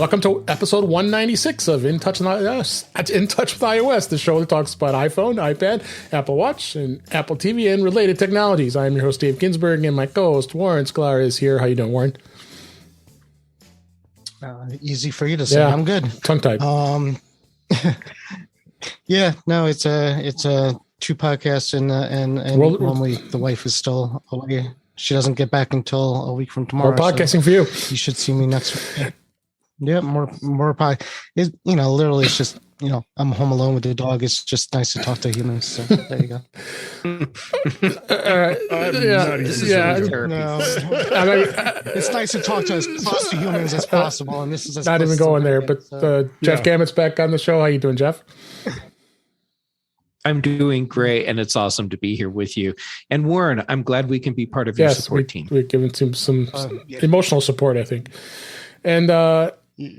Welcome to episode 196 of In Touch with iOS, the show that talks about iPhone, iPad, Apple Watch, and Apple TV and related technologies. I am your host, Dave Ginsburg, and my co-host, Warren Sklar, is here. How you doing, Warren? Easy for you to say. Yeah, I'm good. Tongue tied. Yeah, no, it's a two podcasts and normally the wife is still away. She doesn't get back until a week from tomorrow. More podcasting for you. You should see me next week. Yeah, more pod. Literally, it's just I'm home alone with the dog. It's just nice to talk to humans. So there you go. It's nice to talk to as close to humans as possible, and this is not even going there. But Jeff Gamet's back on the show. How you doing, Jeff? I'm doing great, and it's awesome to be here with you. And Warren, I'm glad we can be part of your support team. We're giving some emotional support, I think. And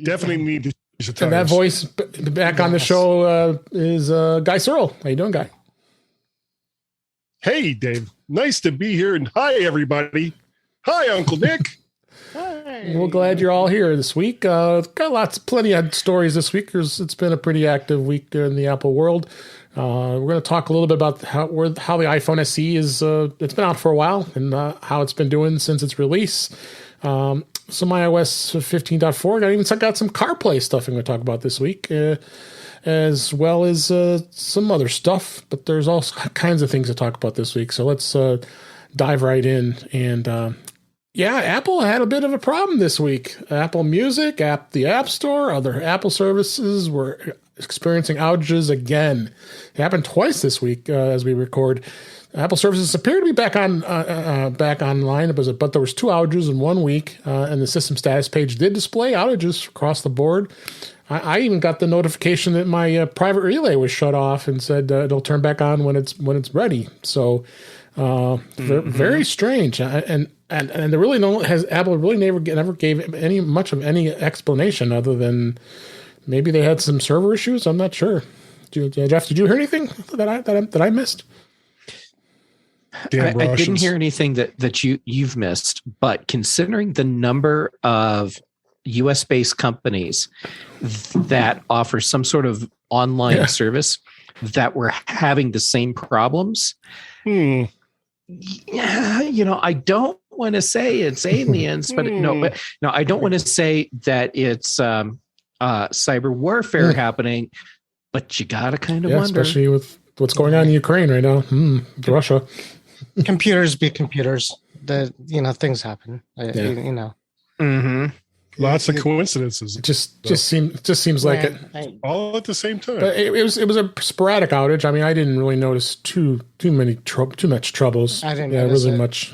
definitely need to. And that voice back on the show is Guy Serle. How you doing, Guy? Hey, Dave. Nice to be here. And hi, everybody. Hi, Uncle Nick. Hi. We're glad you're all here this week. Got plenty of stories this week. It's been a pretty active week in the Apple world. We're going to talk a little bit about how the iPhone SE is. It's been out for a while and how it's been doing since its release. Some iOS 15.4. Got some Carplay stuff I'm going to talk about this week, as well as some other stuff. But there's all kinds of things to talk about this week. So let's dive right in. And Apple had a bit of a problem this week. Apple Music, the App Store, other Apple services were experiencing outages again. It happened twice this week as we record. Apple services appear to be back online, but there was 2 outages in 1 week, and the system status page did display outages across the board. I even got the notification that my private relay was shut off and said it'll turn back on when it's ready. So very strange, and there really Apple really never gave much of any explanation other than maybe they had some server issues. I'm not sure. Jeff, did you hear anything that I missed? I didn't hear anything that you've missed, but considering the number of US-based companies that offer some sort of online service that were having the same problems, I don't want to say it's aliens, but I don't want to say that it's cyber warfare happening, but you gotta kind of wonder, especially with what's going on in Ukraine right now, Russia. Computers be computers. Things happen. Mm-hmm. Lots of coincidences. It just seems like it all at the same time. But it was a sporadic outage. I mean, I didn't really notice too much troubles. I didn't notice really much.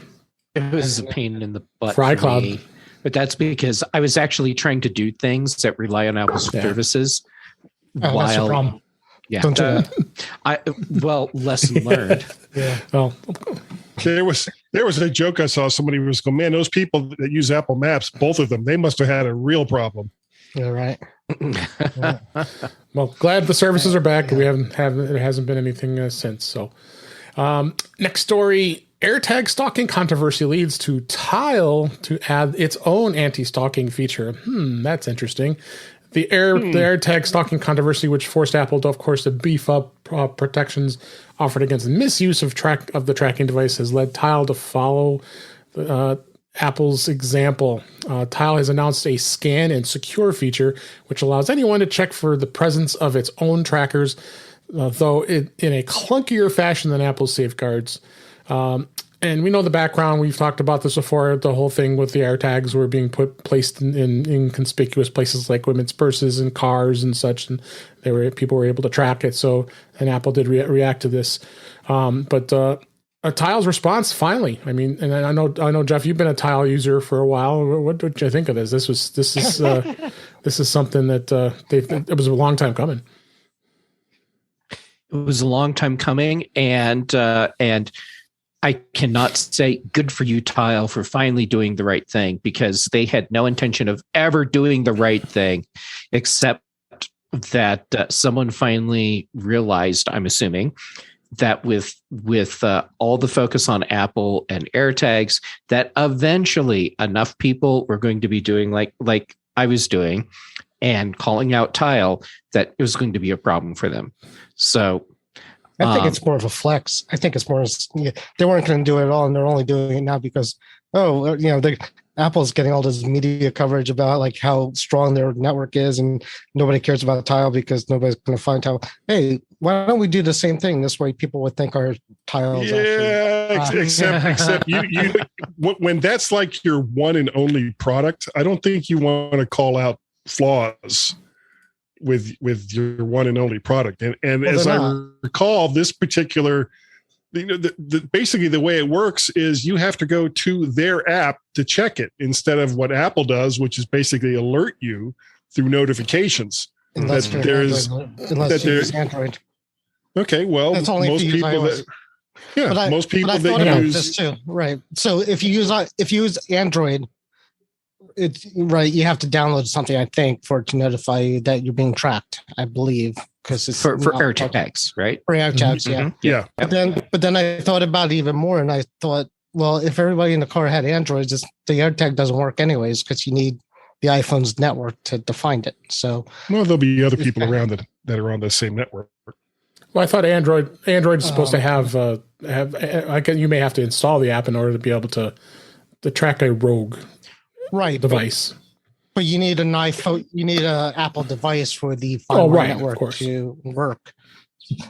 It was a pain in the butt for for iCloud. me. But that's because I was actually trying to do things that rely on Apple's services. That's the problem. Yeah. Don't do that. Lesson learned. Well, there was a joke I saw. Somebody was going, man, those people that use Apple Maps, both of them, they must have had a real problem. Yeah, right. Well, glad the services are back. Yeah. There hasn't been anything since. So, next story. AirTag stalking controversy leads to Tile to add its own anti-stalking feature. That's interesting. The AirTag stalking controversy, which forced Apple to, of course, to beef up protections offered against misuse of the tracking device, has led Tile to follow Apple's example. Tile has announced a scan and secure feature, which allows anyone to check for the presence of its own trackers, though in a clunkier fashion than Apple's safeguards. And we know the background. We've talked about this before. The whole thing with the AirTags were being placed in conspicuous places like women's purses and cars and such, and people were able to track it. So, and Apple did react to this. But Tile's response finally. I mean, and I know Jeff, you've been a Tile user for a while. What did you think of this? This is something that it was a long time coming. It was a long time coming, and I cannot say good for you, Tile, for finally doing the right thing, because they had no intention of ever doing the right thing, except that someone finally realized, I'm assuming, that with all the focus on Apple and AirTags, that eventually enough people were going to be doing like I was doing and calling out Tile, that it was going to be a problem for them. So I think it's more of a flex. I think it's more, they weren't going to do it at all, and they're only doing it now because, Apple's getting all this media coverage about like how strong their network is, and nobody cares about Tile because nobody's going to find Tile. Hey, why don't we do the same thing? This way, people would think our Tiles. Except you when that's like your one and only product, I don't think you want to call out flaws with your one and only product. And as I recall, this particular, basically the way it works is you have to go to their app to check it instead of what Apple does, which is basically alert you through notifications. Unless you use Android. Okay, well, that's only most people that. most people that use this too, right? So if you use Android, it's right. You have to download something, I think, for it to notify you that you're being tracked. I believe because it's for AirTags, right? For AirTags, yeah. But then I thought about it even more, and I thought, well, if everybody in the car had Androids, the AirTag doesn't work anyways because you need the iPhone's network to find it. So, well, there'll be other people around that are on the same network. Well, I thought Android is supposed to have you may have to install the app in order to be able to track a rogue device. But you need an iPhone, you need an Apple device for the Find My network to work.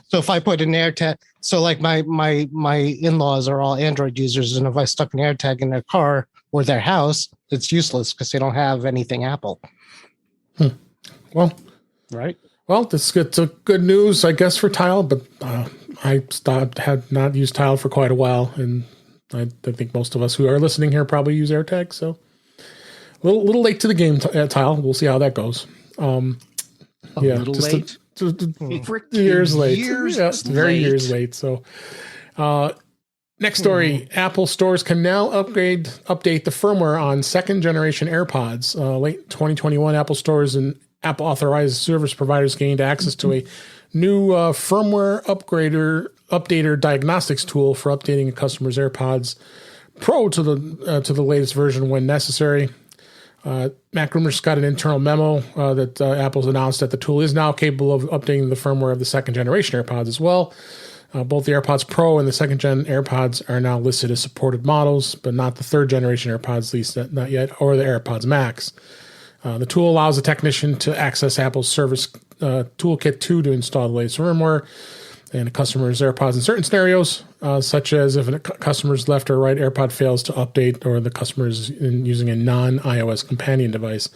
So if I put an AirTag, so like my in-laws are all Android users, and if I stuck an AirTag in their car or their house, it's useless because they don't have anything Apple. Well, right. Well, this is good news, I guess, for Tile, but I had not used Tile for quite a while, and I think most of us who are listening here probably use AirTag, so a little late to the game, Tile. We'll see how that goes. Little late. Years late. Very years late. So, next story: Apple stores can now update the firmware on second generation AirPods. Late 2021, Apple stores and Apple authorized service providers gained access to a new firmware updater diagnostics tool for updating a customer's AirPods Pro to the latest version when necessary. Mac Rumors got an internal memo that Apple's announced that the tool is now capable of updating the firmware of the second generation AirPods as well. Both the AirPods Pro and the second gen AirPods are now listed as supported models, but not the third generation AirPods, at least not yet, or the AirPods Max. The tool allows a technician to access Apple's Service Toolkit 2 to install the latest firmware and a customer's AirPods in certain scenarios, such as if a customer's left or right AirPod fails to update or the customer is using a non-iOS companion device.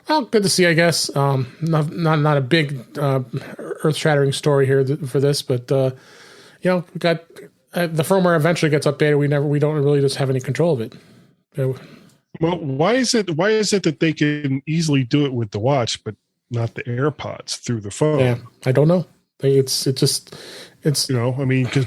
Well, good to see, I guess. Not a big earth-shattering story here for this, but we got the firmware eventually gets updated. We don't really just have any control of it. Well, why is it that they can easily do it with the watch, but not the AirPods through the phone? Yeah, I don't know. It's because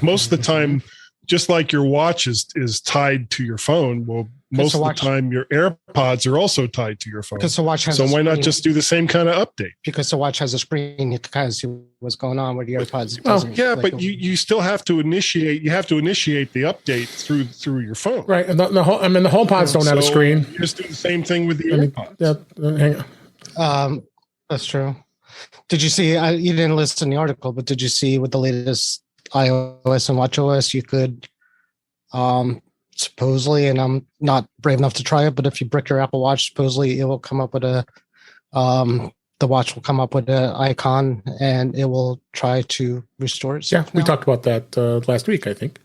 most of the time, just like your watch is tied to your phone, well, most of the time your AirPods are also tied to your phone. Because the watch has so why not just do the same kind of update? Because the watch has a screen, you can kind of see what's going on with the AirPods. Oh, yeah, but you still have to initiate. You have to initiate the update through your phone, right? And the HomePods don't have a screen. You just do the same thing with the AirPods. Hang on. That's true. Did you see? You didn't listen to the article, but did you see with the latest iOS and watchOS, you could supposedly, and I'm not brave enough to try it, but if you brick your Apple Watch, supposedly it will come up with the watch will come up with an icon and it will try to restore it. Yeah, we talked about that last week, I think.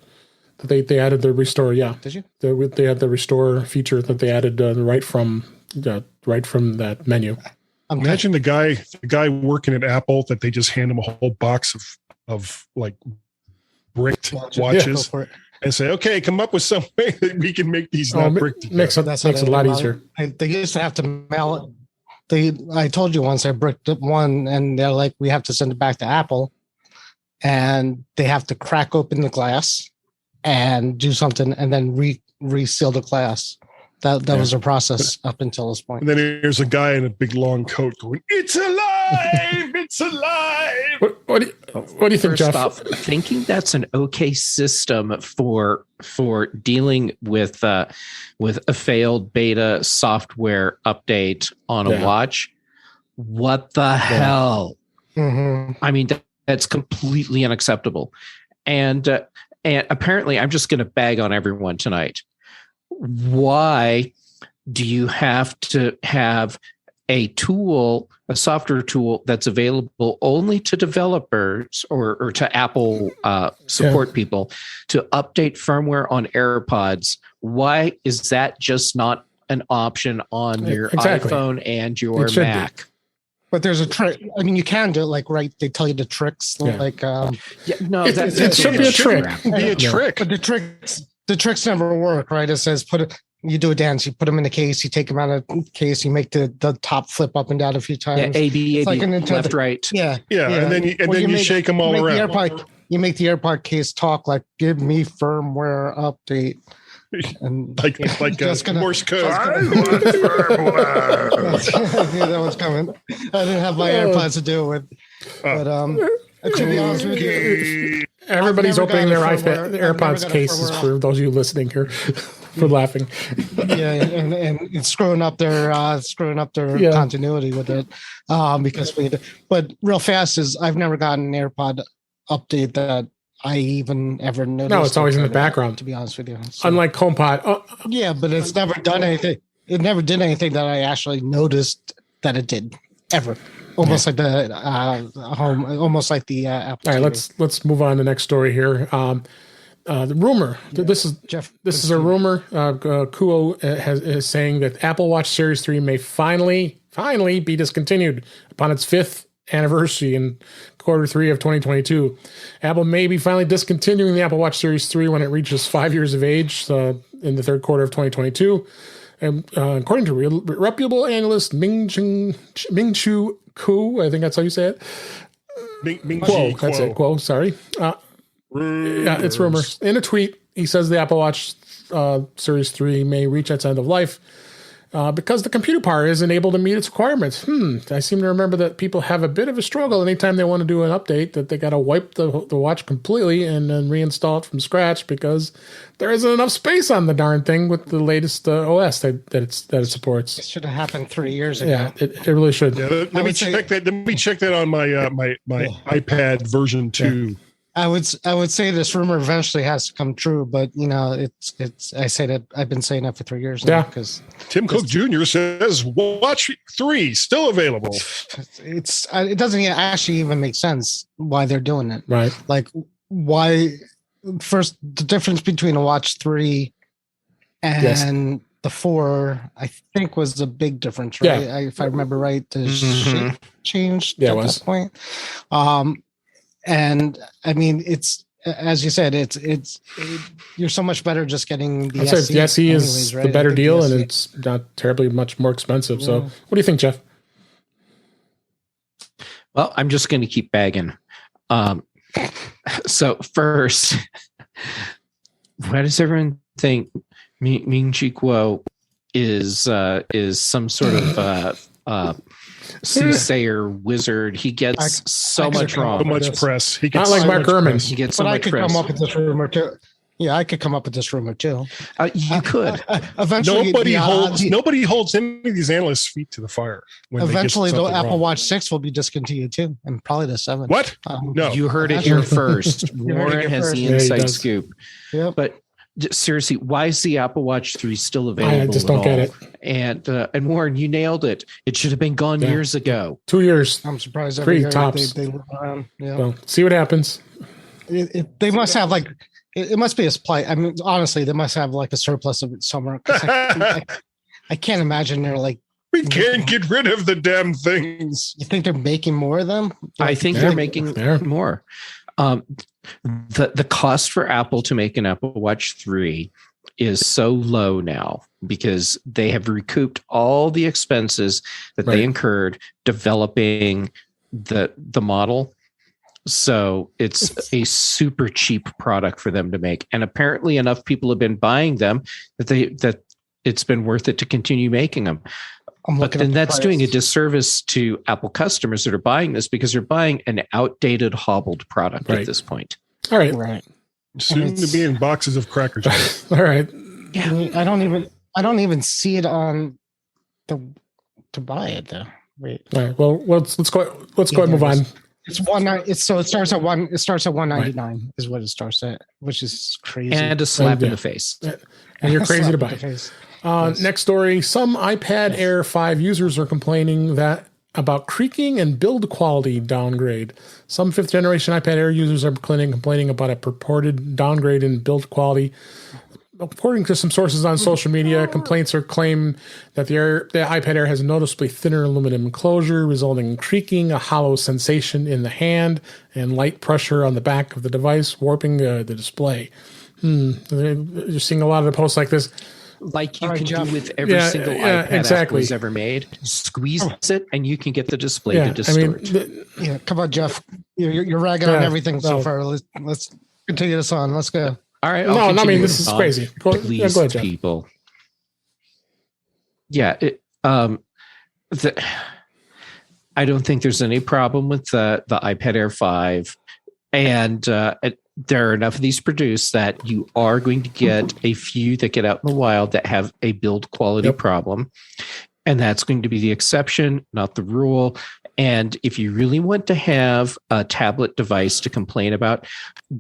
They added the restore. Yeah, did you? They had the restore feature that they added right from that menu. Imagine the guy working at Apple that they just hand him a whole box of like bricked watches and say, "Okay, come up with some way that we can make these not bricked." Makes it a lot easier. They used to have to mail it. I told you once I bricked one, and they're like, "We have to send it back to Apple," and they have to crack open the glass and do something, and then reseal the glass. That was a process up until this point. And then there's a guy in a big long coat going, "It's alive!" alive! It's alive! What do you think, First Jeff? off, thinking that's an okay system for dealing with a failed beta software update on a watch. What the hell? Mm-hmm. I mean, that's completely unacceptable. And apparently, I'm just going to bag on everyone tonight. Why do you have to have a tool, a software tool that's available only to developers or to Apple support people to update firmware on AirPods? Why is that just not an option on your iPhone and your Mac? Be. But there's a trick. I mean, you can do it like, right? They tell you the tricks, like it should be a trick. Be a trick. But the tricks never work, right? It says you do a dance, you put them in the case, you take them out of the case, you make the top flip up and down a few times. Yeah, A-B, like left, right. Yeah. And then you shake them all around. You make the AirPod case talk like, give me firmware update. And like a Morse code. That was coming. I didn't have my AirPods to do it with. But to be honest with you, everybody's opening their AirPods cases for those of you listening here for laughing. and screwing up their continuity with it. But real fast is I've never gotten an AirPod update that I even ever noticed. No, it's always in the background. To be honest with you, so, unlike HomePod. But it's never done anything. It never did anything that I actually noticed that it did ever. Almost like the almost like the Apple. All right, TV. let's move on to the next story here. The rumor. This is Jeff. This is a rumor. Kuo is saying that Apple Watch Series 3 may finally be discontinued upon its 5th anniversary in Q3 of 2022. Apple may be finally discontinuing the Apple Watch Series 3 when it reaches 5 years of age in the third quarter of 2022. And according to reputable analyst Ming-Chu Kuo, I think that's how you say it. Kuo, that's it. Kuo, sorry. It's rumors. In a tweet, he says the Apple Watch Series 3 may reach its end of life because the computer power isn't able to meet its requirements. I seem to remember that people have a bit of a struggle anytime they want to do an update, that they got to wipe the watch completely and then reinstall it from scratch because there isn't enough space on the darn thing with the latest OS that it supports. It should have happened 3 years ago. Yeah, it really should. Yeah, let me check that on my iPad version 2. Yeah. I would say this rumor eventually has to come true, but it's I say that I've been saying that for 3 years now because Tim Cook Jr. says Watch 3 still available. It doesn't actually even make sense why they're doing it. Right. Like why first the difference between a Watch 3 and the 4, I think was a big difference, right? Yeah. If I remember right, the shape changed at that point. And I mean, it's as you said, it's you're so much better just getting the SE. The SE is the better deal, and SE. it's not terribly much more expensive. So, what do you think, Jeff? Well, I'm just going to keep bagging. So first, why does everyone think Ming-Chi Kuo is some sort of soothsayer wizard? He gets so much wrong. So much press. He gets not like so Mark much Gurman. press. He gets so But I much could press. come up with this rumor too. Yeah, I could come up with this rumor too. You could. Eventually, Nobody holds any of these analysts' feet to the fire. Eventually, the Apple wrong. Watch 6 will be discontinued too, and probably the 7. What? No. You heard it here first. heard it Warren here has first. the Yeah, he inside does. scoop. Yep. But seriously, why is the Apple Watch 3 still available? I just don't get it. And Warren, you nailed it. It should have been gone years ago. 2 years. I'm surprised. Three Every year tops. They look around. Yeah. So, see what happens. They must have like it must be a supply. I mean, honestly, they must have like a surplus of it somewhere. 'Cause I can't imagine they're like. We can't get rid of the damn things. You think they're making more of them? I think they're making more. The cost for Apple to make an Apple Watch 3 is so low now because they have recouped all the expenses that they incurred developing the model. So it's a super cheap product for them to make. And apparently enough people have been buying them that it's been worth it to continue making them. But then that's doing a disservice to Apple customers that are buying this because they're buying an outdated, hobbled product at this point. All right. Right. Soon to be in boxes of Cracker Jacks. All right. Yeah. I don't even see it on the to buy it though. Wait. All right. Well, let's go ahead and move on. It's it starts at one. It starts at $199 is what it starts at, which is crazy. And a slap in the face. And you're crazy to buy. Next story. Some iPad Air 5 users are complaining about creaking and build quality downgrade. Some 5th generation iPad Air users are complaining about a purported downgrade in build quality. According to some sources on social media, complaints are claim that the iPad Air has a noticeably thinner aluminum enclosure, resulting in creaking, a hollow sensation in the hand, and light pressure on the back of the device, warping the display. You're seeing a lot of the posts like this. Like you can do with every single iPad Apple has ever made. Squeeze it, and you can get the display to distort. Come on, Jeff. You're ragging on everything so far. Let's continue this on. Let's go. All right. This is crazy. Please, go ahead, Jeff. People. Yeah. I don't think there's any problem with the iPad Air 5. And there are enough of these produced that you are going to get a few that get out in the wild that have a build quality problem. And that's going to be the exception, not the rule. And if you really want to have a tablet device to complain about,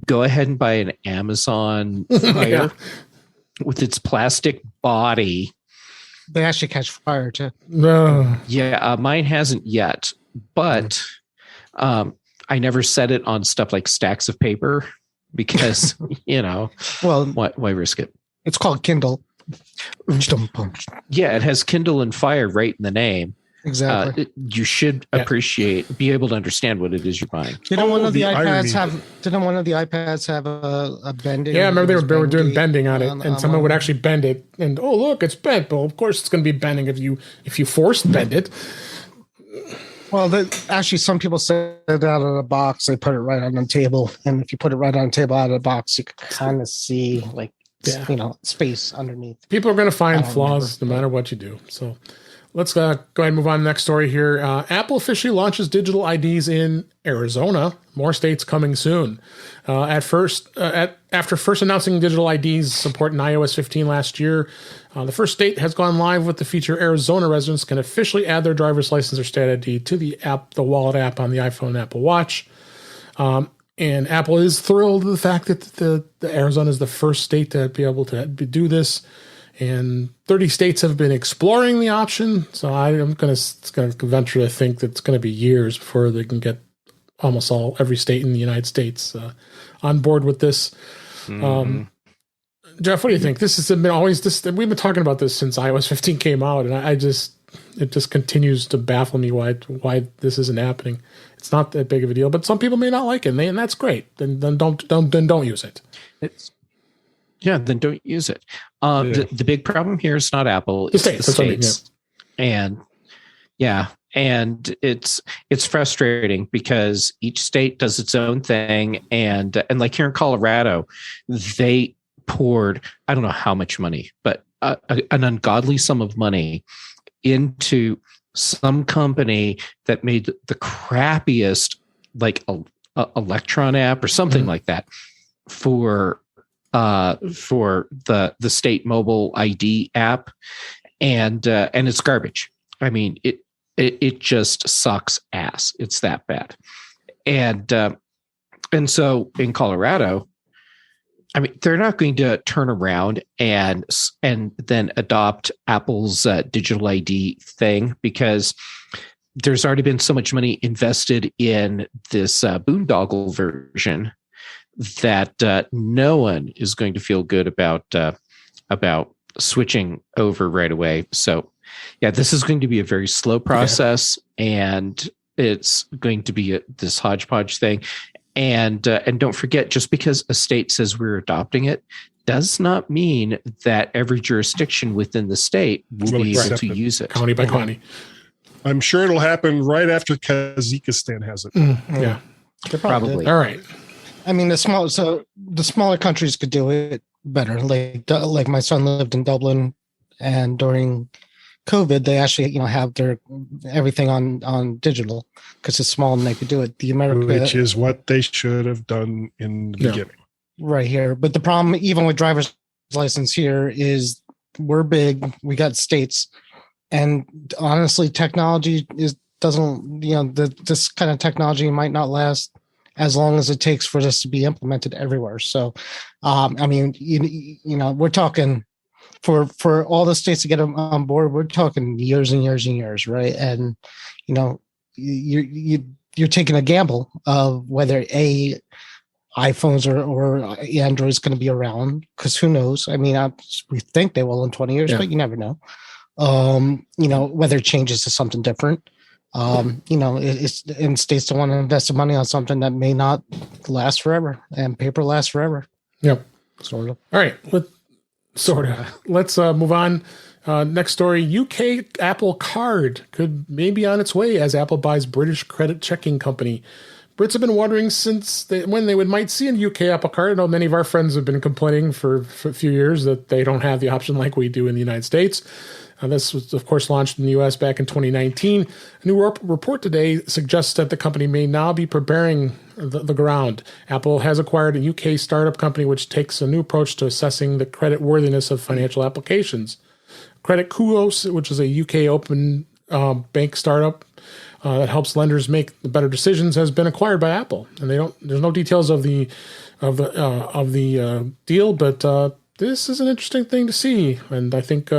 go ahead and buy an Amazon Fire with its plastic body. They actually catch fire too. No. Yeah, mine hasn't yet, but I never set it on stuff like stacks of paper because, well, why risk it? It's called Kindle. Yeah, it has Kindle and Fire right in the name. Exactly. You should be able to understand what it is you're buying. Didn't one of the iPads have a bending? Yeah, I remember they were doing bending on it, and someone would actually bend it, and look, it's bent. Well, of course, it's going to be bending if you force bend it. Well, actually, some people set it out of the box. They put it right on the table, and if you put it right on the table out of the box, you can kind of see space underneath. People are going to find flaws no matter what you do. So. Let's go ahead and move on to the next story here. Apple officially launches digital IDs in Arizona. More states coming soon. After first announcing digital IDs support in iOS 15 last year, the first state has gone live with the feature Arizona residents can officially add their driver's license or state ID to the wallet app on the iPhone and Apple Watch. And Apple is thrilled with the fact that the Arizona is the first state to be able to do this. And 30 states have been exploring the option, so I'm going to venture to think that it's going to be years before they can get almost every state in the United States on board with this. Mm-hmm. Jeff, what do you think? This has been always this. We've been talking about this since iOS 15 came out, and it just continues to baffle me why this isn't happening. It's not that big of a deal, but some people may not like it, and that's great. Then don't use it. Then don't use it. The big problem here is not Apple; it's the states. And it's frustrating because each state does its own thing, and like here in Colorado, they poured I don't know how much money, but an ungodly sum of money into some company that made the crappiest Electron app or something like that for the state mobile ID app, and it's garbage. I mean, it just sucks ass. It's that bad. And so in Colorado, I mean, they're not going to turn around and then adopt Apple's digital ID thing because there's already been so much money invested in this boondoggle version that no one is going to feel good about switching over right away. So, yeah, this is going to be a very slow process, and it's going to be this hodgepodge thing. And don't forget, just because a state says we're adopting it does not mean that every jurisdiction within the state will be able to use it. County by county. I'm sure it'll happen right after Kazakhstan has it. Yeah, probably. All right. I mean, the smaller countries could do it better. Like my son lived in Dublin, and during COVID, they actually, have their everything on digital because it's small and they could do it. The America, which is what they should have done in the beginning. Right here. But the problem, even with driver's license here, is we're big. We got states, and honestly, technology doesn't. This kind of technology might not last as long as it takes for this to be implemented everywhere. So, we're talking. For all the states to get them on board, we're talking years and years and years, right? And you're taking a gamble of whether iPhones or Android is going to be around, because who knows? I mean, we think they will in 20 years, but you never know. Whether it changes to something different. It's in states don't want to invest the money on something that may not last forever, and paper lasts forever. Yep, sort of. All right. Let's move on. Next story, UK Apple Card could maybe on its way as Apple buys British credit checking company. Brits have been wondering since when they might see a UK Apple Card. I know many of our friends have been complaining for a few years that they don't have the option like we do in the United States. This was, of course, launched in the U.S. back in 2019. A new report today suggests that the company may now be preparing the ground. Apple has acquired a UK startup company which takes a new approach to assessing the credit worthiness of financial applications. Credit Kudos, which is a UK open bank startup that helps lenders make better decisions, has been acquired by Apple. And there's no details of the deal, but this is an interesting thing to see. And I think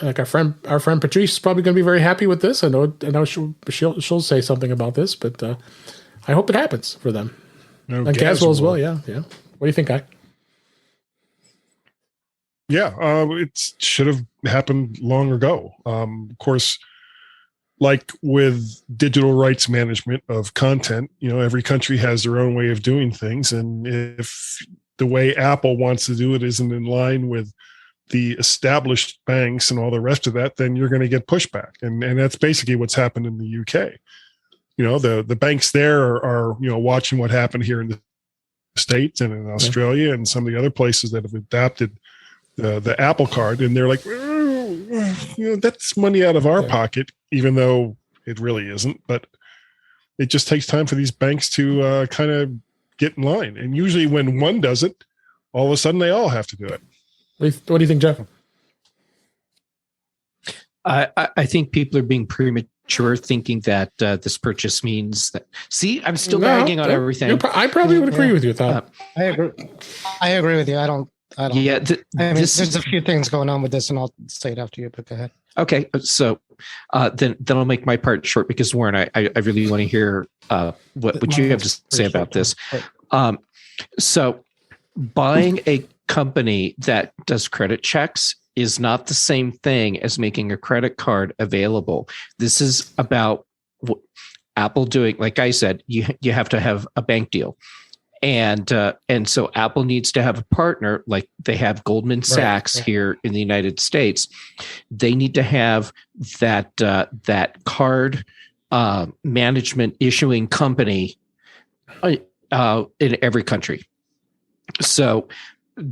like our friend Patrice is probably going to be very happy with this. I know she'll say something about this, but I hope it happens for them. And Caswell as well. Yeah. What do you think, Guy? Yeah, it should have happened long ago. Of course, like with digital rights management of content, every country has their own way of doing things. And if the way Apple wants to do it isn't in line with the established banks and all the rest of that, then you're going to get pushback. And that's basically what's happened in the UK. The banks there are watching what happened here in the States and in Australia and some of the other places that have adapted the Apple Card. And they're like, that's money out of our pocket, even though it really isn't. But it just takes time for these banks to kind of get in line. And usually when one does it, all of a sudden they all have to do it. What do you think, Jeff? I think people are being premature thinking that this purchase means that. See, I'm still bagging on everything. I probably would agree with you with that. I agree with you. I don't. Yeah, there's a few things going on with this, and I'll say it after you. But go ahead. Okay, so then I'll make my part short because Warren, I really want to hear what you have to say about this. So buying a company that does credit checks is not the same thing as making a credit card available. This is about Apple doing, like I said, you have to have a bank deal. And so Apple needs to have a partner like they have Goldman Sachs here in the United States. They need to have that card management issuing company in every country. So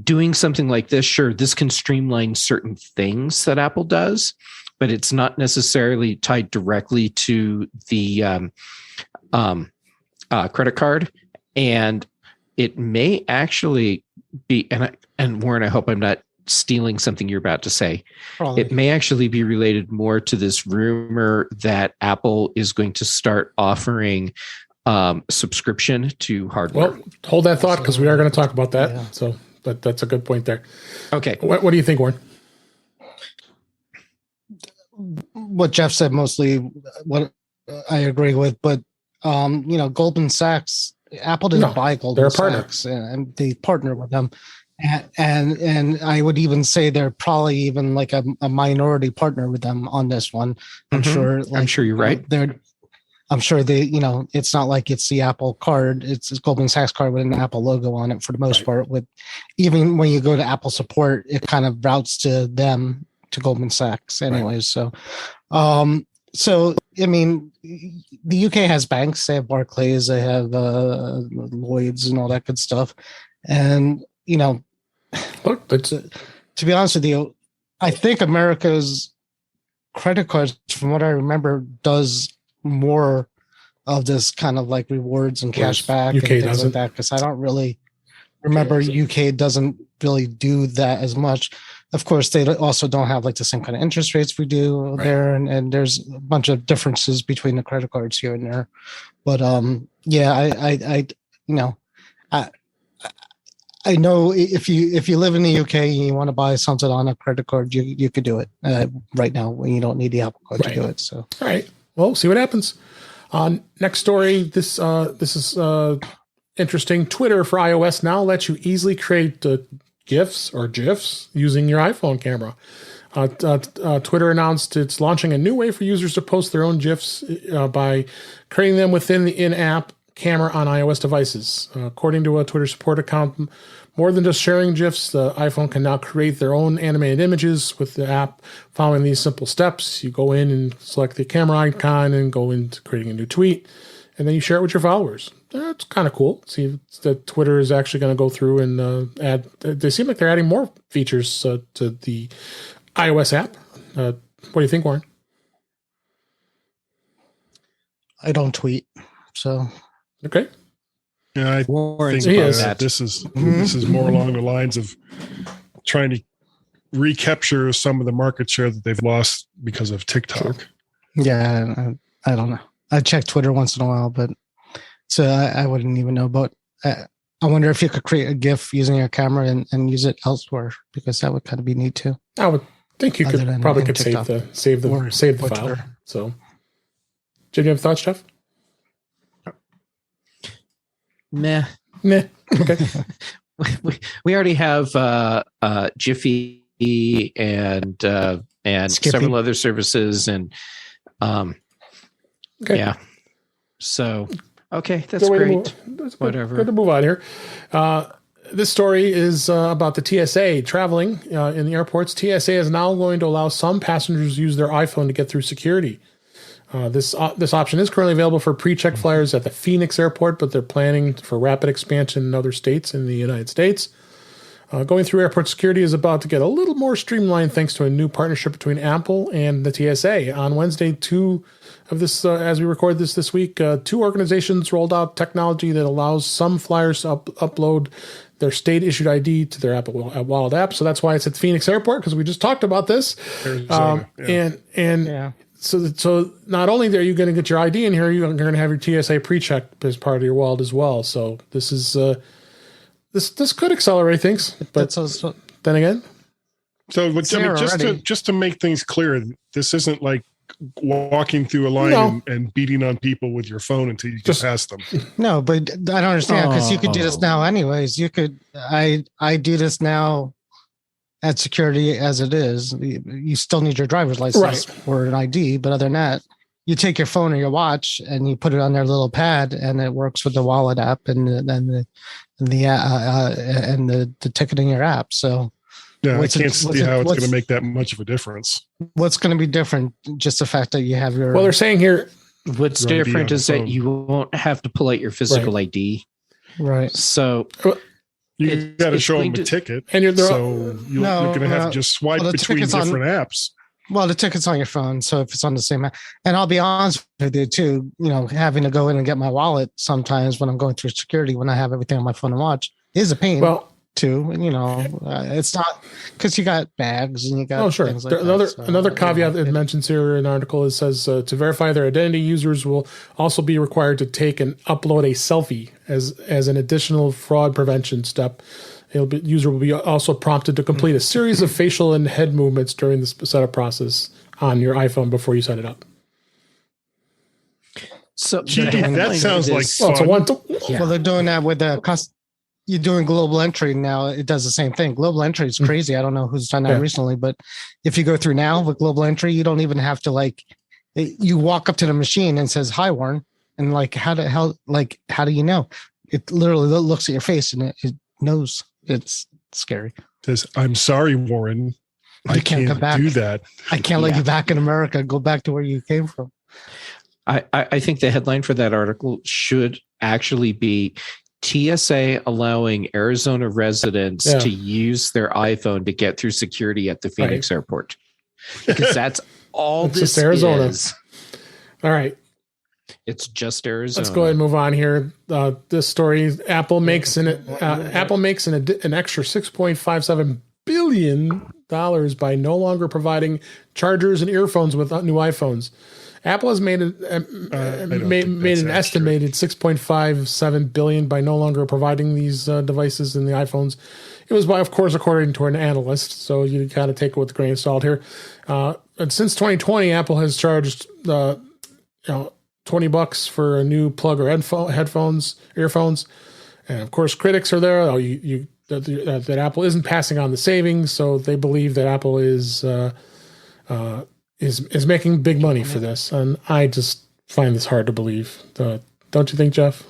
doing something like this, sure, this can streamline certain things that Apple does, but it's not necessarily tied directly to the credit card. And it may actually be, and Warren, I hope I'm not stealing something you're about to say. Probably. It may actually be related more to this rumor that Apple is going to start offering subscription to hardware. Well, hold that thought because we are going to talk about that. Yeah. So, but that's a good point there. Okay. What do you think, Warren? What Jeff said mostly, what I agree with, but Goldman Sachs, Apple didn't buy Goldman Sachs, and they partner with them, and I would even say they're probably even like a minority partner with them on this one. I'm sure. I'm sure you're right. I'm sure it's not like it's the Apple card. It's Goldman Sachs card with an Apple logo on it for the most part. With even when you go to Apple support, it kind of routes to them, to Goldman Sachs anyways. So, I mean, the UK has banks. They have Barclays, they have Lloyd's and all that good stuff. And, look, to be honest with you, I think America's credit cards, from what I remember, does more of this kind of like rewards and Whereas cashback UK and things doesn't. like that. Because I don't really remember UK doesn't really do that as much. Of course, they also don't have like the same kind of interest rates we do there, and there's a bunch of differences between the credit cards here and there. But yeah, I you know, I know if you live in the UK and you want to buy something on a credit card, you could do it right now when you don't need the Apple Card to do it. So all right, well, see what happens. Next story. This is interesting. Twitter for iOS now lets you easily create GIFs or GIFs using your iPhone camera. Twitter announced it's launching a new way for users to post their own GIFs by creating them within the in-app camera on iOS devices. According to a Twitter support account, more than just sharing GIFs, the iPhone can now create their own animated images with the app following these simple steps. You go in and select the camera icon and go into creating a new tweet, and then you share it with your followers. That's kind of cool. See that Twitter is actually going to go through and add. They seem like they're adding more features to the iOS app. What do you think, Warren? I don't tweet, so okay. Yeah, I think this is more along the lines of trying to recapture some of the market share that they've lost because of TikTok. Sure. Yeah, I don't know. I check Twitter once in a while, but so I wouldn't even know. But I wonder if you could create a GIF using your camera and use it elsewhere, because that would kind of be neat too. I would think you could probably save the file. Twitter. So, did you have thoughts, Jeff? Meh. Okay. we already have Jiffy and Skippy. several other services, and yeah. So okay, that's great. Whatever. Good to move on here. This story is about the TSA traveling in the airports. TSA is now going to allow some passengers to use their iPhone to get through security. This option is currently available for pre-check flyers at the Phoenix airport, but they're planning for rapid expansion in other states in the United States. Going through airport security is about to get a little more streamlined thanks to a new partnership between Apple and the TSA. On Wednesday, as we record this week, two organizations rolled out technology that allows some flyers to upload their state-issued ID to their Apple Wallet app. So that's why it's at Phoenix Airport, because we just talked about this. So not only are you going to get your ID in here, you're going to have your TSA pre-check as part of your wallet as well. So this is this could accelerate things, but then again. So just to make things clear, this isn't like walking through a line and beating on people with your phone until you get past them. No, but I don't understand, because you could do this now anyways. You could. I do this now at security as it is. You still need your driver's license or an ID, but other than that, you take your phone or your watch and you put it on their little pad, and it works with the wallet app and the ticketing your app. So yeah, I can't see how it's going to make that much of a difference. What's going to be different? Just the fact that you have your. Well, they're saying here. What's different is that you won't have to pull out your physical ID. Right. So. You got to show them a ticket, and you're going to have to just swipe between different apps. Well, the ticket's on your phone, so if it's on the same app, and I'll be honest with you too, having to go in and get my wallet sometimes when I'm going through security, when I have everything on my phone and watch, is a pain. Well, too, it's not, because you got bags and you got things like another caveat it mentions here in the article. It says to verify their identity, users will also be required to take and upload a selfie as an additional fraud prevention step. User will be also prompted to complete a series of facial and head movements during the setup process on your iPhone before you set it up. So that sounds like fun. Well, they're doing that with the you're doing global entry now. It does the same thing. Global entry is crazy. I don't know who's done that recently, but if you go through now with global entry, you don't even have to you walk up to the machine and says, "Hi, Warren," and how do you know? It literally looks at your face and it knows. It's scary. It says, "I'm sorry, Warren. I can't do that. I can't let you back in America. Go back to where you came from." I think the headline for that article should actually be TSA allowing Arizona residents to use their iPhone to get through security at the Phoenix airport, because that's all It's this just Arizona. is. All right. It's just Arizona. Let's go ahead and move on here. This story: Apple makes an extra $6.57 billion by no longer providing chargers and earphones with new iPhones. Apple has made an estimated $6.57 billion by no longer providing these devices in the iPhones. It was, of course, according to an analyst. So you got to take it with a grain of salt here. And since 2020, Apple has charged $20 for a new plug or earphones, and of course, critics are there. That Apple isn't passing on the savings, so they believe that Apple is making big money for this, and I just find this hard to believe. Don't you think, Jeff?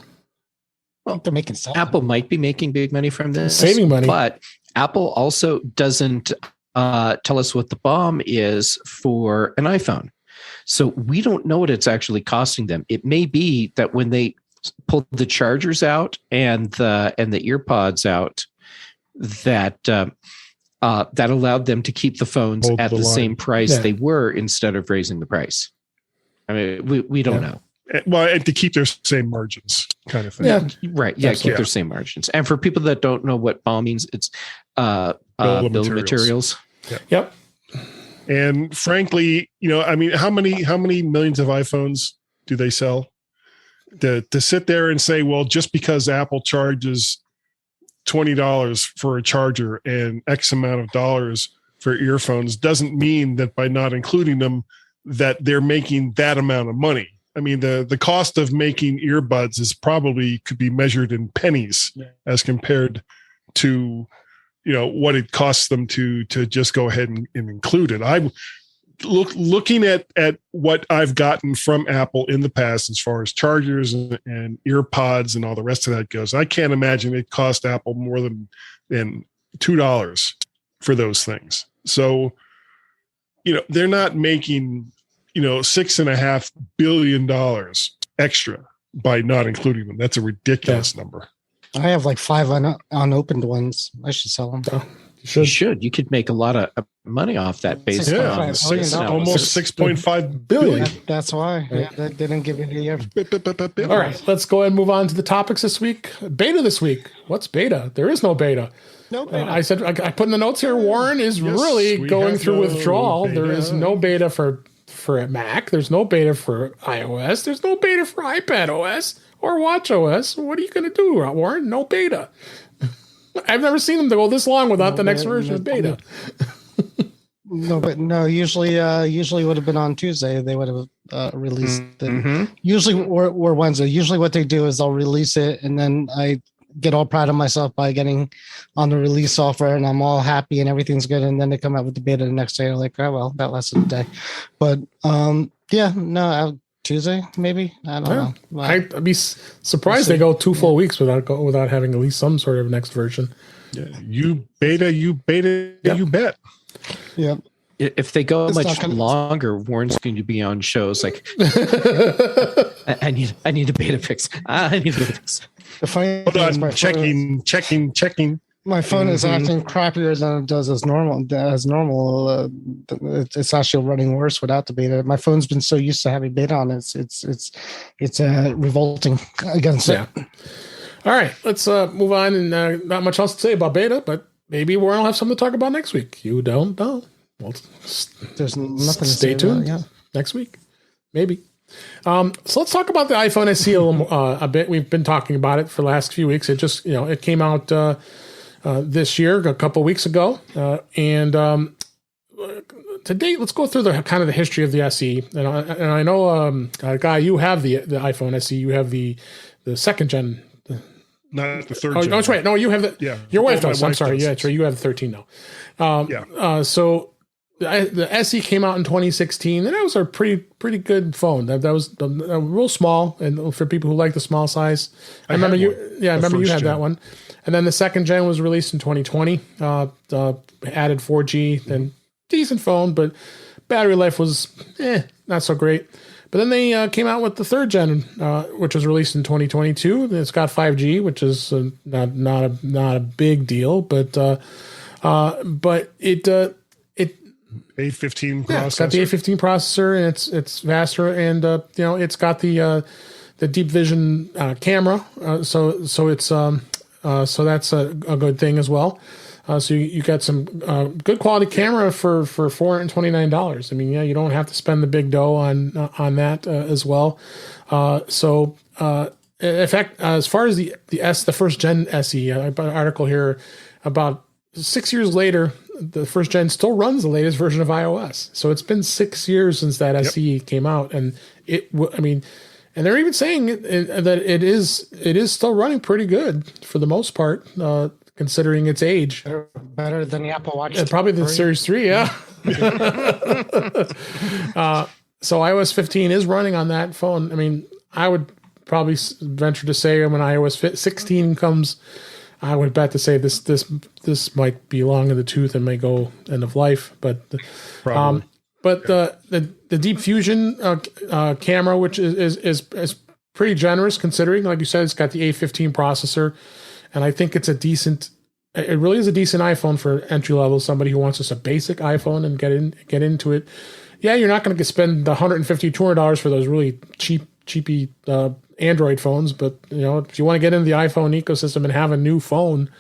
Well, they're making something. Apple might be making big money from this, saving money, but Apple also doesn't tell us what the BOM is for an iPhone. So we don't know what it's actually costing them. It may be that when they pulled the chargers out and the earpods out, that that allowed them to keep the phones at the same price they were instead of raising the price. I mean, we don't know. Well, and to keep their same margins, kind of thing. Yeah, right. Yeah, keep their same margins. And for people that don't know what BOM means, it's bill of materials. Yep. And frankly, I mean, how many millions of iPhones do they sell? To sit there and say, well, just because Apple charges $20 for a charger and X amount of dollars for earphones doesn't mean that by not including them, that they're making that amount of money. I mean, the cost of making earbuds could be measured in pennies as compared to what it costs them to just go ahead and include it. I looking at what I've gotten from Apple in the past as far as chargers and earpods and all the rest of that goes. I can't imagine it cost Apple more than $2 for those things. So, they're not making, $6.5 billion extra by not including them. That's a ridiculous number. I have like 5 unopened ones. I should sell them. You should. You could make a lot of money off that based on almost $6.5 billion. That's why. Yeah, they didn't give me the All right, let's go ahead and move on to the topics this week. Beta this week. What's beta? There is no beta. No beta. I said I put in the notes here. Warren is really going through withdrawal. There is no beta for Mac. There's no beta for iOS. There's no beta for iPad OS or Watch OS. What are you going to do, Warren? No beta. I've never seen them go this long without the next version of beta. Usually would have been on Tuesday. They would have released it. Usually or Wednesday. Usually what they do is they'll release it, and then I get all proud of myself by getting on the release software, and I'm all happy and everything's good. And then they come out with the beta the next day. They're like, oh well, that lasted a day. But Tuesday maybe. I don't know. I'd be surprised they go 2 full weeks without having at least some sort of next version. Yeah, you beta, you bet. Yep. If they go much longer, Warren's going to be on shows like, I need a beta fix. I need a beta fix. Hold on, checking. My phone is acting crappier than it does as normal. It's actually running worse without the beta. My phone's been so used to having beta on it. It's revolting against it. All right, let's move on. And not much else to say about beta, but maybe Warren will have something to talk about next week. You don't know. Well, there's nothing. Stay tuned. Next week, maybe. So let's talk about the iPhone SE a bit. We've been talking about it for the last few weeks. It just it came out this year, a couple of weeks ago, and to date, let's go through the kind of the history of the SE. And I know, Guy, you have the iPhone SE. You have the second gen. Not the third gen. Oh, that's right. No, you have the. Yeah, your wife does. I'm sorry. Yeah, that's right. You have the 13 now. So the SE came out in 2016, and that was a pretty good phone. That was real small, and for people who like the small size. I remember you had that one. And then the second gen was released in 2020. Added 4G, and decent phone, but battery life was not so great. But then they came out with the third gen, which was released in 2022. It's got 5G, which is not a big deal, but it A15 processor. Yeah, it's got the A15 processor, and it's faster, and it's got the deep vision camera. So that's a good thing as well. So you got some good quality camera for $429. I mean, yeah, you don't have to spend the big dough on that as well. In fact, as far as the first gen SE, I got an article here about 6 years later, the first gen still runs the latest version of iOS. So it's been 6 years since that SE came out, and and they're even saying that it is still running pretty good for the most part, considering its age. Better than the Apple Watch. Probably the Series 3, yeah. So iOS 15 is running on that phone. I mean, I would probably venture to say when iOS 16 comes, I would bet to say this might be long in the tooth and may go end of life. But the Deep Fusion camera, which is pretty generous considering, like you said, it's got the A15 processor, and I think it really is a decent iPhone for entry level, somebody who wants just a basic iPhone and get into it. Yeah, you're not going to spend the $150, $200 for those really cheapy Android phones, but if you want to get into the iPhone ecosystem and have a new phone,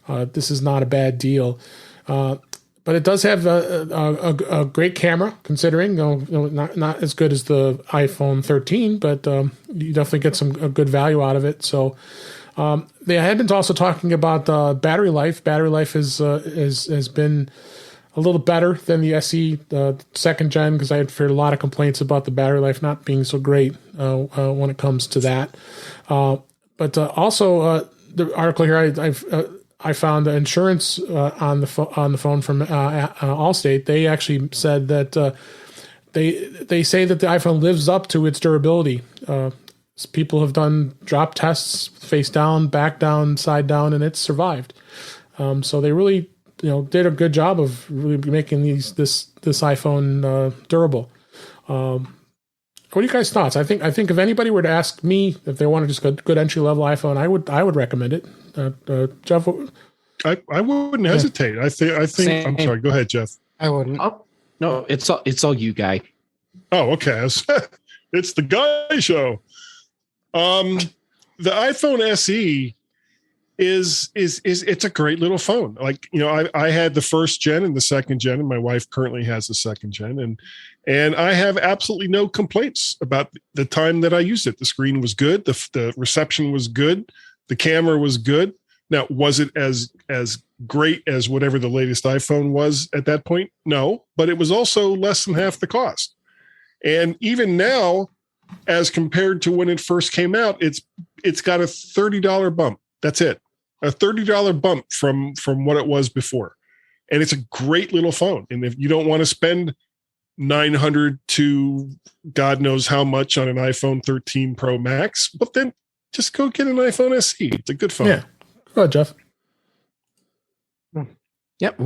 this is not a bad deal. But it does have a great camera, considering not as good as the iPhone 13, but you definitely get a good value out of it. So they had been also talking about battery life. Battery life has been a little better than the SE second gen, because I had heard a lot of complaints about the battery life not being so great when it comes to that. But also the article here, I found the insurance on the phone from Allstate. They actually said that they say that the iPhone lives up to its durability. People have done drop tests, face down, back down, side down, and it's survived. So they really did a good job of really making this iPhone durable. What are you guys' thoughts? I think if anybody were to ask me if they wanted just a good entry level iPhone, I would recommend it. Jeff, I wouldn't hesitate. I think. Same. I'm sorry. Go ahead, Jeff. I wouldn't. Oh, no, it's all you, Guy. Oh, okay. It's the Guy show. The iPhone SE is it's a great little phone. Like, I had the first gen and the second gen, and my wife currently has the second gen, and I have absolutely no complaints about the time that I used it. The screen was good, the reception was good, the camera was good. Now, was it as great as whatever the latest iPhone was at that point? No, but it was also less than half the cost. And even now, as compared to when it first came out, it's got a $30 bump. That's it. A $30 bump from what it was before. And it's a great little phone. And if you don't want to spend $900 to God knows how much on an iPhone 13 Pro Max, but then just go get an iPhone SE. It's a good phone. Yeah. Go ahead, Jeff. Yep,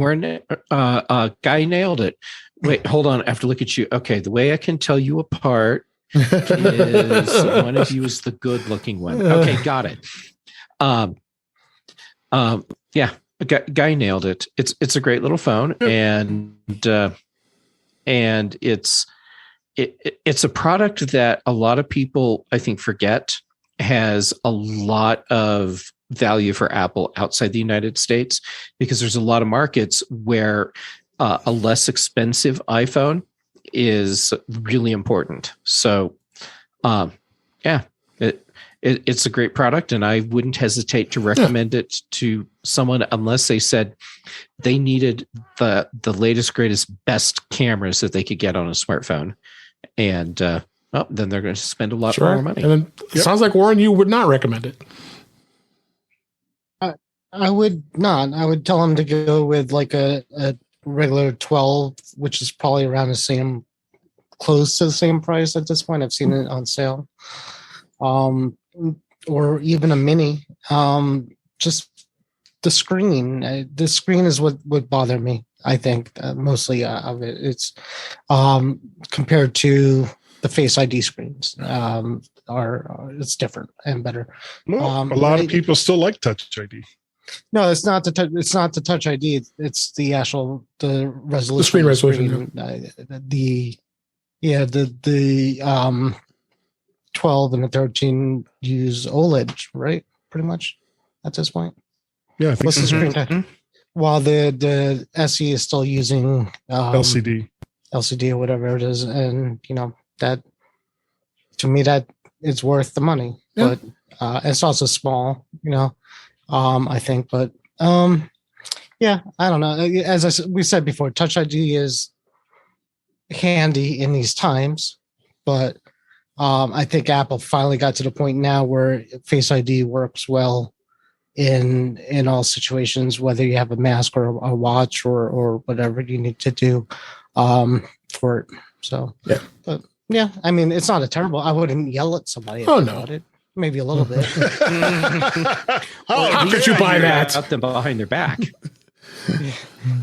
Guy nailed it. Wait, hold on. I have to look at you. Okay, the way I can tell you apart is one of you is the good-looking one. Okay, got it. Yeah, Guy nailed it. It's a great little phone, and it's a product that a lot of people, I think, forget has a lot of value for Apple outside the United States, because there's a lot of markets where a less expensive iPhone is really important. So, it's a great product, and I wouldn't hesitate to recommend it to someone unless they said they needed the latest, greatest, best cameras that they could get on a smartphone. And then they're going to spend a lot more money. And then it sounds like, Warren, you would not recommend it. I would not. I would tell them to go with like a regular 12, which is probably around close to the same price at this point. I've seen it on sale. Or even a mini. Just the screen. The screen is what would bother me, I think, mostly of it. It's compared to the Face ID screens. It's different and better. Well, a lot of people still like Touch ID. No, it's not the it's not the Touch ID. It's the actual the resolution. The screen resolution. The 12 and the 13 use OLED, right? Pretty much at this point. Yeah, I think What's the screen time? While the SE is still using LCD or whatever it is, and that to me that it's worth the money, Yeah. but it's also small, I think, but yeah, I don't know. As we said before, Touch ID is handy in these times, but I think Apple finally got to the point now where Face ID works well in all situations, whether you have a mask or a watch or whatever you need to do for it. So yeah, but yeah, I mean, it's not a terrible. I wouldn't yell at somebody about it. Maybe a little bit. How could you buy that? Out them behind their back.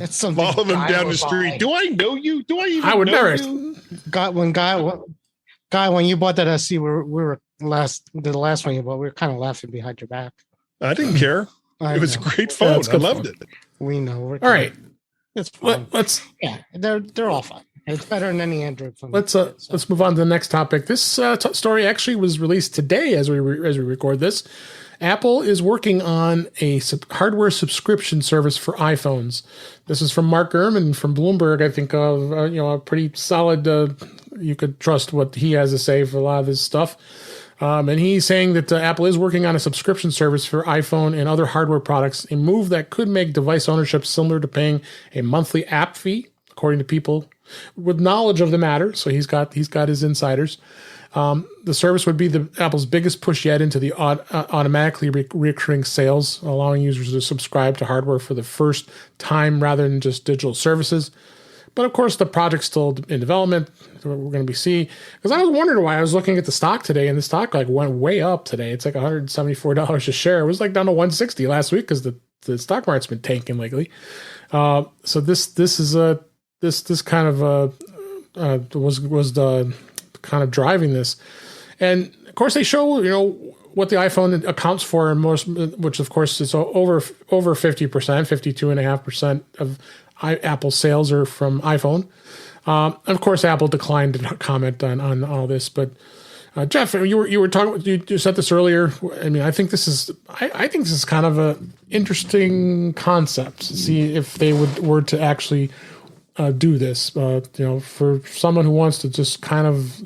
It's something. Follow them down the street. Buy. Do I know you? Do I even? I would know never. you? Guy, when you bought that SC, we were the last one you bought. We were kind of laughing behind your back. I didn't care. It was a great phone. I loved it. We know. All right, it's fun. let's they're all fun. It's better than any Android phone. let's move on to the next topic. This story actually was released today as we record this. Apple is working on a hardware subscription service for iPhones. This is from Mark Gurman from Bloomberg. I think a pretty solid. You could trust what he has to say for a lot of this stuff. And he's saying that Apple is working on a subscription service for iPhone and other hardware products, a move that could make device ownership similar to paying a monthly app fee, according to people with knowledge of the matter. So he's got his insiders. The service would be Apple's biggest push yet into the automatically recurring sales, allowing users to subscribe to hardware for the first time rather than just digital services. But of course, the project's still in development. We're going to be seeing. Because I was wondering why I was looking at the stock today, and the stock went way up today. It's like $174 a share. It was like down to $160 last week because the stock market's been tanking lately. So this kind of was the kind of driving this, and of course they show what the iPhone accounts for, and most, which of course is over 50%, 52.5% of Apple sales are from iPhone. Of course, Apple declined to comment on all this, but Jeff, you were talking. You said this earlier. I mean, I think this is kind of a interesting concept. See if they were to actually do this. For someone who wants to just kind of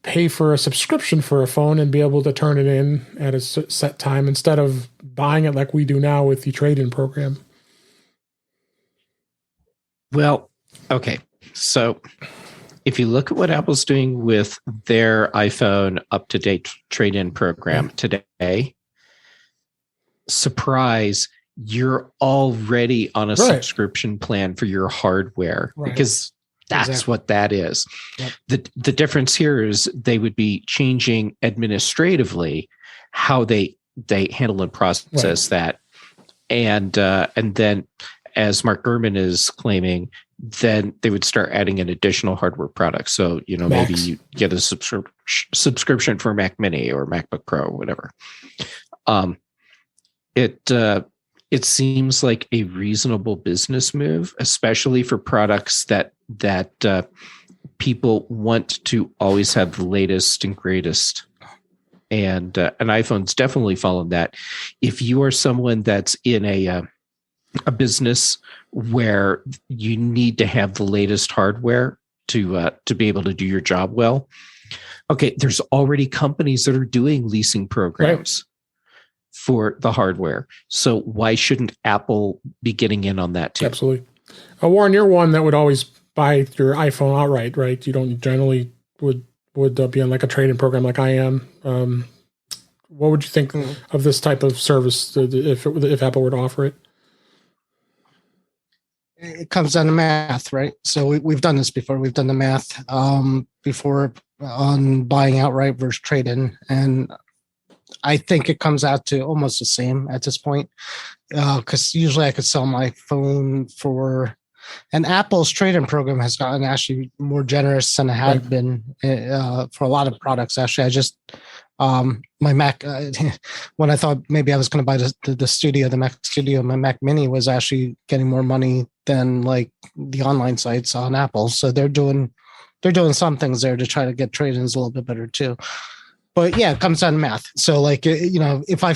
pay for a subscription for a phone and be able to turn it in at a set time instead of buying it like we do now with the trade-in program. Well, okay. So if you look at what Apple's doing with their iPhone up-to-date trade-in program today, surprise, you're already on a subscription plan for your hardware because that's what that is. Yep. The difference here is they would be changing administratively how they handle and process that. And then, as Mark Gurman is claiming, then they would start adding an additional hardware product. So, maybe you get a subscription for Mac Mini or MacBook Pro or whatever. It seems like a reasonable business move, especially for products that people want to always have the latest and greatest. And an iPhone's definitely following that. If you are someone that's in a business where you need to have the latest hardware to be able to do your job well, okay, there's already companies that are doing leasing programs for the hardware. So why shouldn't Apple be getting in on that too? Absolutely. Warren, you're one that would always buy your iPhone outright, right? You don't generally would be on like a trade-in program like I am. What would you think of this type of service if Apple were to offer it? It comes down to math, right? So we've done this before. We've done the math before on buying outright versus trade-in, and I think it comes out to almost the same at this point. Because usually I could sell my phone for And Apple's trade-in program has gotten actually more generous than it had been for a lot of products. Actually, I just my Mac when I thought maybe I was going to buy the Studio, the Mac Studio, my Mac Mini was actually getting more money than like the online sites on Apple. So they're doing some things there to try to get trade-ins a little bit better too. But yeah, it comes down to math. So like, you know, if I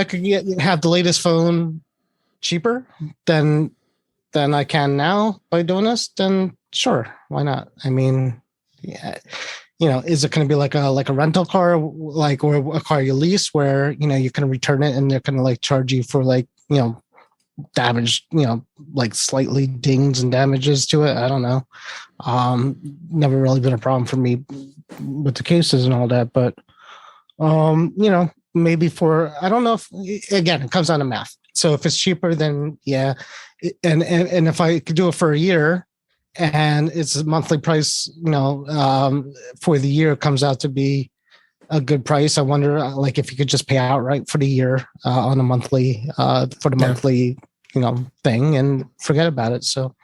could have the latest phone cheaper than I can now by doing this, then sure, why not? I mean, yeah, you know, is it going to be like a rental car, like, or a car you lease where, you know, you can return it and they're going to like charge you for like, you know, damage, you know, like slightly dings and damages to it. I don't know. Never really been a problem for me with the cases and all that, but you know, maybe I don't know if, again, it comes down to math. So if it's cheaper, then yeah. And if I could do it for a year and it's a monthly price, you know, for the year, it comes out to be a good price. I wonder, like, if you could just pay outright for the year on a monthly, for the monthly, you know, thing and forget about it. So,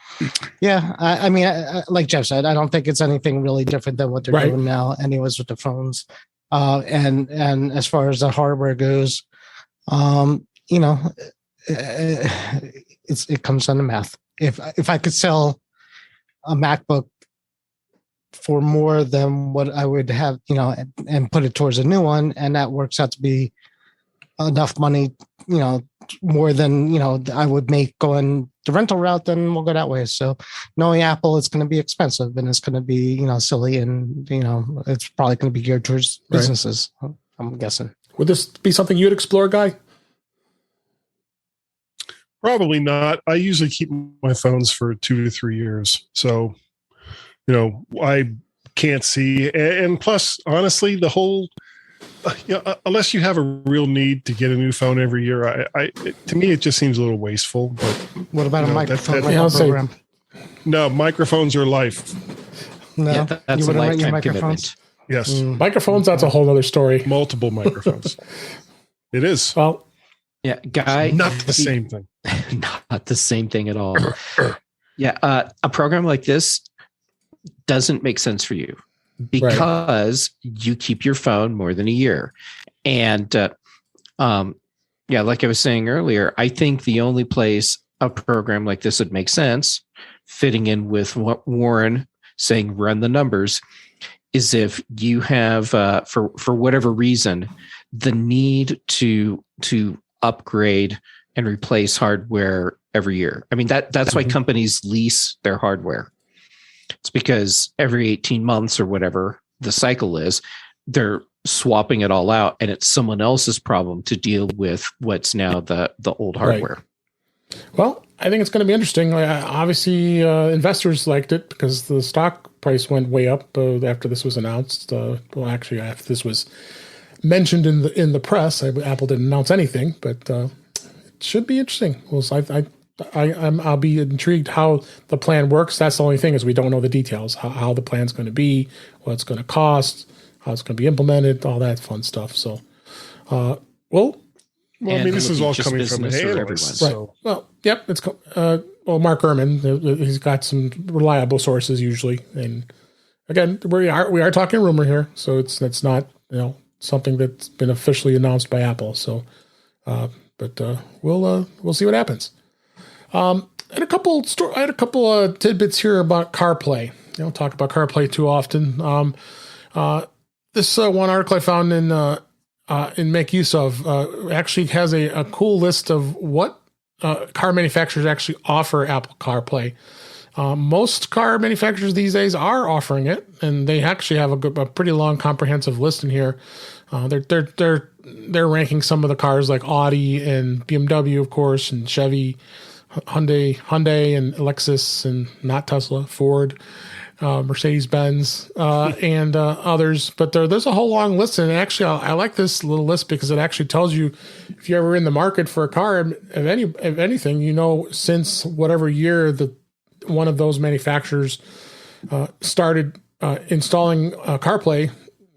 yeah, I mean, like Jeff said, I don't think it's anything really different than what they're doing now, anyways, with the phones. And as far as the hardware goes, you know, it comes down to math. If I could sell a MacBook for more than what I would have, you know, and put it towards a new one, and that works out to be enough money, you know, more than, you know, I would make going the rental route, then we'll go that way. So knowing Apple, it's going to be expensive and it's going to be, you know, silly, and, you know, it's probably going to be geared towards businesses, I'm guessing. Would this be something you'd explore, Guy? Probably not. I usually keep my phones for 2 to 3 years. So, you know, I can't see. And plus, honestly, the whole, you know, unless you have a real need to get a new phone every year, to me, it just seems a little wasteful. But what about a microphone program? No, microphones are life. No, yeah, that's a lifetime commitment. Yes. Microphones, that's a whole other story. Multiple microphones. It is. Well, yeah, Guy. Not the same thing. Not the same thing at all. Yeah, a program like this doesn't make sense for you because you keep your phone more than a year. And yeah, like I was saying earlier, I think the only place a program like this would make sense, fitting in with what Warren saying, run the numbers, is if you have, for whatever reason, the need to upgrade and replace hardware every year. I mean, that's why companies lease their hardware. It's because every 18 months or whatever the cycle is, they're swapping it all out, and it's someone else's problem to deal with what's now the old hardware. Right. Well, I think it's going to be interesting. Obviously, investors liked it because the stock price went way up after this was announced. Well, actually, after this was mentioned in the press, Apple didn't announce anything, but it should be interesting. Well, I'll be intrigued how the plan works. That's the only thing, is we don't know the details, how the plan's going to be, what it's going to cost, how it's going to be implemented, all that fun stuff. So, well, I mean, this is all coming from an analyst. So. Right. Well, yep. It's well, Mark Gurman. He's got some reliable sources usually, and again, we are talking rumor here, so it's not, you know, something that's been officially announced by Apple. So, but we'll see what happens. I had a couple tidbits here about CarPlay. You don't talk about CarPlay too often. This one article I found in Make Use Of actually has a cool list of what car manufacturers actually offer Apple CarPlay. Most car manufacturers these days are offering it, and they actually have a pretty long, comprehensive list in here. They're ranking some of the cars like Audi and BMW, of course, and Chevy, Hyundai and Lexus, and not Tesla, Ford, Mercedes-Benz, and others. But there's a whole long list, and actually I like this little list because it actually tells you if you're ever in the market for a car of anything, you know, since whatever year one of those manufacturers started installing CarPlay,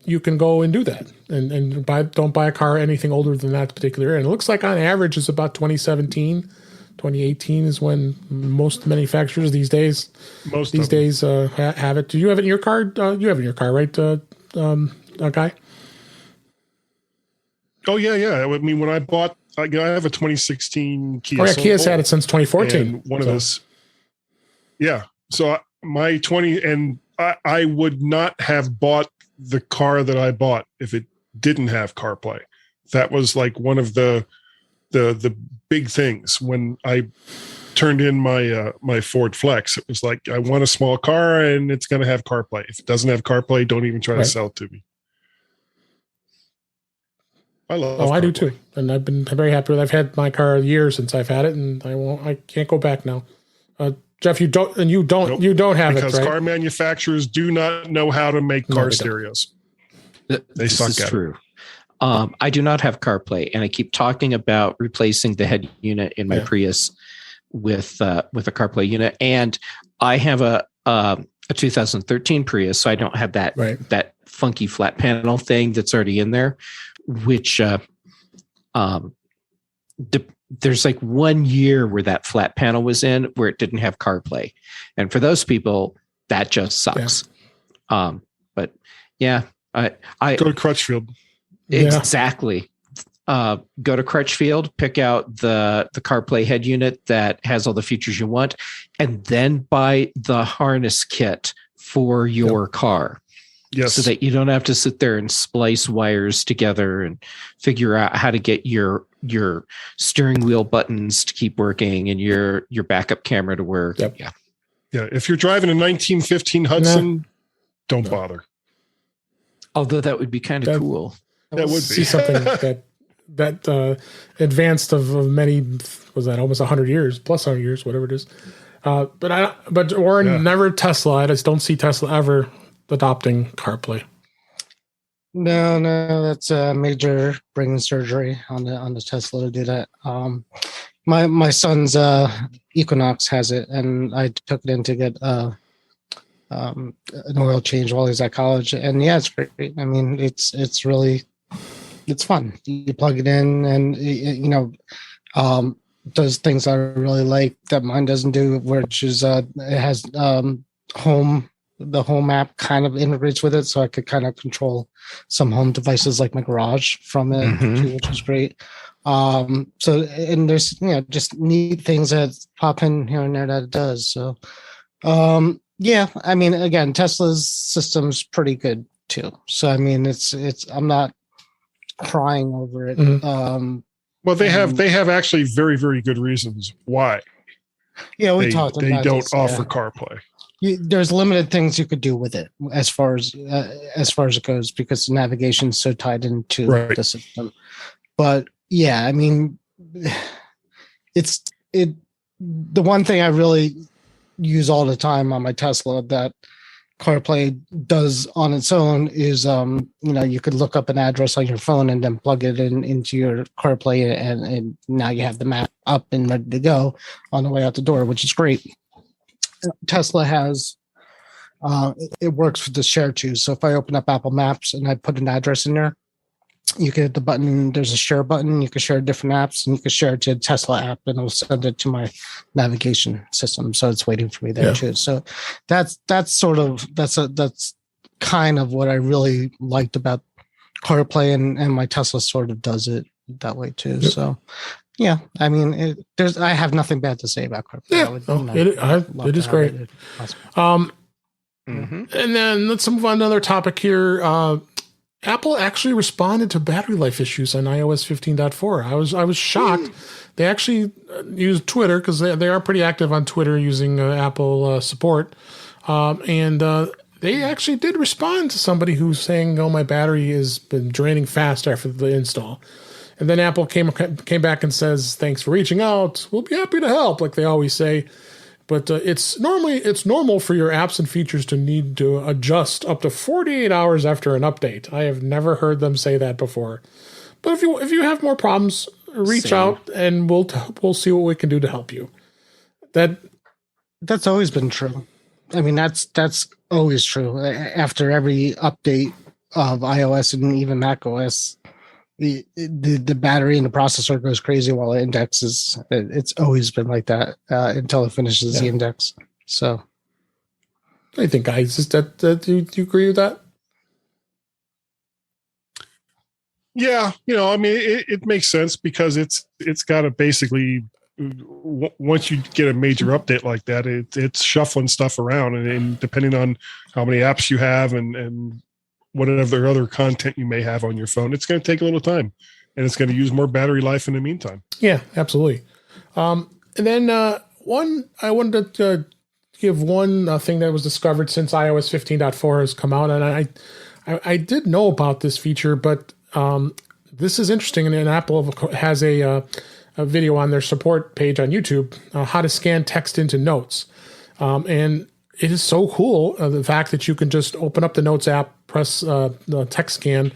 you can go and do that and don't buy a car anything older than that particular year. And it looks like on average it's about 2017 2018 is when most manufacturers these days have it. Do you have it in your car? You have it in your car, right, Guy? Oh yeah. I mean, when I bought, I have a 2016 Kia. Oh yeah, Kia's had it since 2014. One of those. Yeah. So my 20, and I would not have bought the car that I bought if it didn't have CarPlay. That was like one of the big things when I turned in my Ford Flex. It was like, I want a small car and it's going to have CarPlay. If it doesn't have CarPlay, don't even try to sell it to me. I love. Oh, CarPlay. I do too, and I've been very happy with it. I've had my car a year since I've had it, and I can't go back now. Jeff, you don't have because it, because right? car manufacturers do not know how to make car stereos. They suck at it. I do not have CarPlay, and I keep talking about replacing the head unit in my Prius with a CarPlay unit. And I have a 2013 Prius, so I don't have that funky flat panel thing that's already in there. Which there's like 1 year where that flat panel was in where it didn't have CarPlay, and for those people that just sucks. But yeah, I go to Crutchfield. Exactly. Go to Crutchfield, pick out the CarPlay head unit that has all the features you want, and then buy the harness kit for your car. Yes. So that you don't have to sit there and splice wires together and figure out how to get your steering wheel buttons to keep working and your backup camera to work. Yep. Yeah. If you're driving a 1915 Hudson, don't bother. Although that would be kind of cool. That would be. See something that advanced of many, was that almost 100 years, plus 100 years, whatever it is. But Warren, never Tesla. I just don't see Tesla ever adopting CarPlay. No, that's a major brain surgery on the Tesla to do that. My son's Equinox has it, and I took it in to get an oil change while he's at college, and it's great. I mean, it's fun. You plug it in, and does things I really like that mine doesn't do, which is it has home. The home app kind of integrates with it, so I could kind of control some home devices like my garage from it, too, which is great. And there's just neat things that pop in here and there that it does. So I mean, again, Tesla's system's pretty good too. So I mean, it's I'm not crying over it. Well, they have actually very, very good reasons why. Yeah, we talked about they don't this, offer CarPlay. There's limited things you could do with it as far as it goes, because the navigation is so tied into the system. But I mean, the one thing I really use all the time on my Tesla that CarPlay does on its own is you could look up an address on your phone and then plug it into your CarPlay, and now you have the map up and ready to go on the way out the door, which is great. Tesla has it works with the share too. So if I open up Apple Maps and I put an address in there, you can hit the button. There's a share button. You can share different apps, and you can share it to a Tesla app, and it'll send it to my navigation system. So it's waiting for me there too. So that's kind of what I really liked about CarPlay, and my Tesla sort of does it that way too. Yep. So. Yeah, I mean, I have nothing bad to say about CarPlay. Yeah, it is great. And then let's move on to another topic here. Apple actually responded to battery life issues on iOS 15.4. I was shocked. They actually used Twitter, because they are pretty active on Twitter using Apple support, and they actually did respond to somebody who's saying, "Oh, my battery has been draining fast after the install." And then Apple came back and says, "Thanks for reaching out. We'll be happy to help," like they always say. But it's normal for your apps and features to need to adjust up to 48 hours after an update. I have never heard them say that before. But if you have more problems, reach out and we'll see what we can do to help you. That's always been true. I mean, that's always true. After every update of iOS and even macOS, the battery and the processor goes crazy while it indexes. It's always been like that until it finishes the index. So, what do you think, guys? Is that do you agree with that? Yeah, I mean, it makes sense because it's got to basically, once you get a major update like that, it's shuffling stuff around, and depending on how many apps you have and whatever other content you may have on your phone, it's going to take a little time, and it's going to use more battery life in the meantime. Yeah, absolutely. And then I wanted to give one thing that was discovered since iOS 15.4 has come out, and I did know about this feature, but this is interesting. And Apple has a video on their support page on YouTube, how to scan text into Notes. And it is so cool, the fact that you can just open up the Notes app, press the text scan,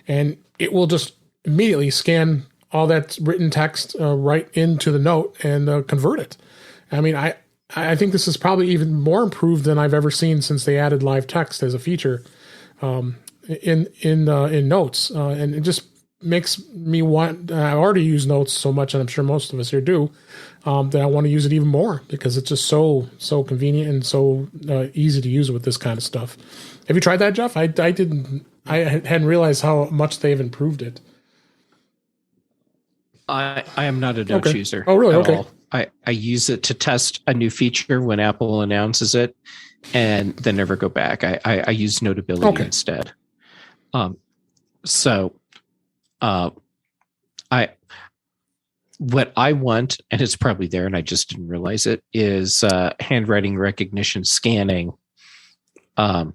and it will just immediately scan all that written text right into the note and convert it. I mean, I think this is probably even more improved than I've ever seen since they added live text as a feature in Notes, and it just makes me want. I already use Notes so much, and I'm sure most of us here do, that I want to use it even more because it's just so convenient and so easy to use with this kind of stuff. Have you tried that, Jeff? I didn't. I hadn't realized how much they've improved it. I am not a Notes user. Oh, really? Okay. All. I use it to test a new feature when Apple announces it, and then never go back. I use Notability instead. What I want, and it's probably there, and I just didn't realize it, is handwriting recognition scanning in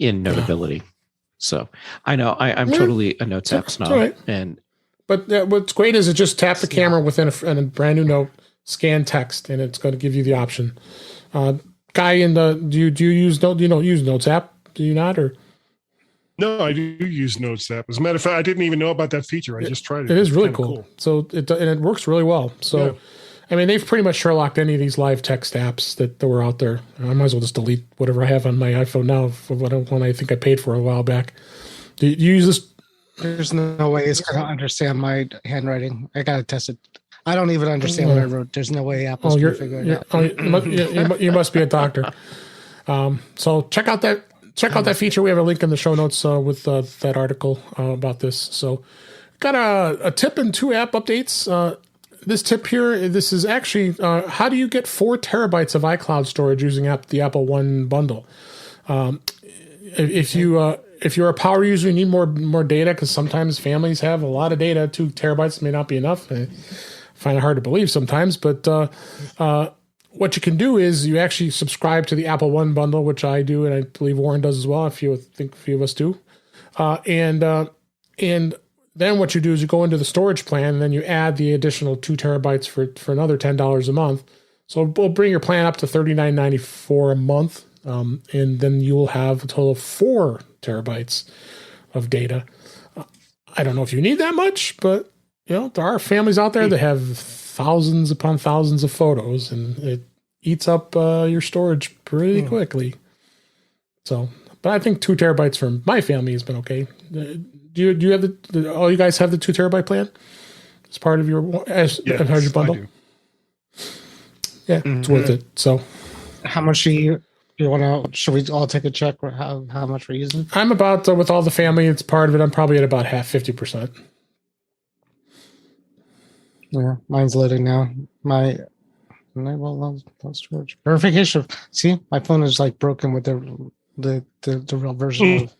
Notability. So I know I'm totally a Notes app snob, right. But what's great is it just tap the camera within a brand new note, scan text, and it's going to give you the option. Guy, do you use Note? You don't use Notes app? Do you not? Or no, I do use Notes app. As a matter of fact, I didn't even know about that feature. I just tried it. It is really cool. So it works really well. So, I mean, they've pretty much Sherlocked any of these live text apps that were out there. I might as well just delete whatever I have on my iPhone now for one I think I paid for a while back. Do you use this? There's no way it's going to understand my handwriting. I got to test it. I don't even understand what I wrote. There's no way Apple's going to figure it out. You must be a doctor. So check out that feature. We have a link in the show notes with that article about this. So got a tip and 2 app updates. This tip here, this is actually how do you get 4 terabytes of iCloud storage using the Apple One bundle? If you're a power user, you need more data because sometimes families have a lot of data. 2 terabytes may not be enough. I find it hard to believe sometimes, but what you can do is you actually subscribe to the Apple One bundle, which I do, and I believe Warren does as well. I think a few of us do. And then what you do is you go into the storage plan, and then you add the additional 2 terabytes for another $10 a month. So we'll bring your plan up to $39.94 a month, and then you will have a total of 4 terabytes of data. I don't know if you need that much, but there are families out there that have thousands upon thousands of photos, and it eats up your storage pretty quickly. So, but I think 2 terabytes for my family has been okay. Do you have all you guys have the 2 terabyte plan as part of your as part of your bundle? I do. Yeah, it's worth it. So, how much do you want to? Should we all take a check? Or how much we're using? I'm about with all the family. It's part of it. I'm probably at about 50%. Yeah, mine's loading now. My storage verification. See, my phone is like broken with the real version of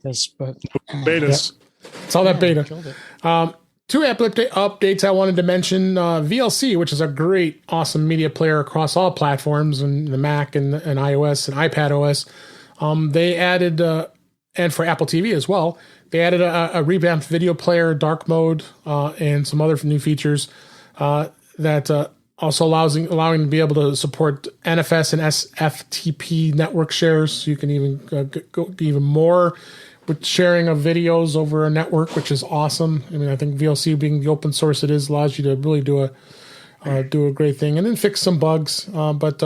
this, but betas. Yeah. It's all that beta. 2 app updates I wanted to mention. VLC, which is a great, awesome media player across all platforms, and the Mac and iOS and iPad OS. They added, and for Apple TV as well, they added a revamped video player, dark mode, and some other new features that also allowing to be able to support NFS and SFTP network shares. So you can even go even more with sharing of videos over a network, which is awesome. I mean, I think VLC, being the open source it is, allows you to really do a great thing, and then fix some bugs. But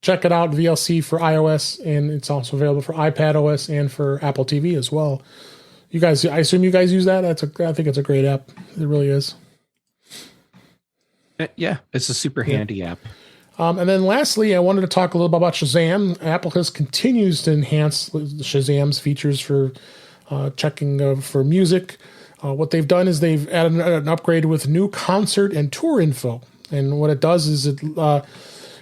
check it out, VLC for iOS, and it's also available for iPad OS and for Apple TV as well. You guys, I assume you guys use that. I think it's a great app. It really is. Yeah, it's a super handy app. And then lastly, I wanted to talk a little bit about Shazam. Apple continues to enhance Shazam's features for checking for music. What they've done is they've added an upgrade with new concert and tour info. And what it does is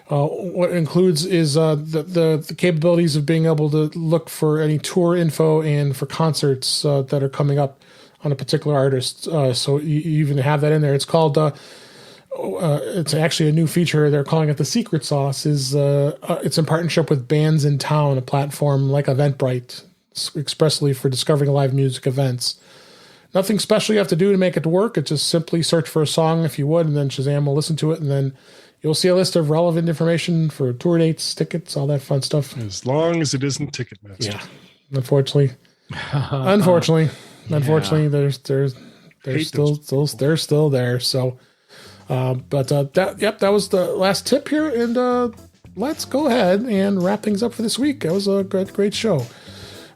what it includes is the capabilities of being able to look for any tour info and for concerts that are coming up on a particular artist. So you even have that in there. It's called, it's actually a new feature. They're calling it the secret sauce. It's in partnership with Bands in Town, a platform like Eventbrite, expressly for discovering live music events. Nothing special you have to do to make it work. It's just simply search for a song if you would, and then Shazam will listen to it, and then you'll see a list of relevant information for tour dates, tickets, all that fun stuff. As long as it isn't Ticketmaster. Yeah, unfortunately, they're still there. So, that was the last tip here, and let's go ahead and wrap things up for this week. That was a great show.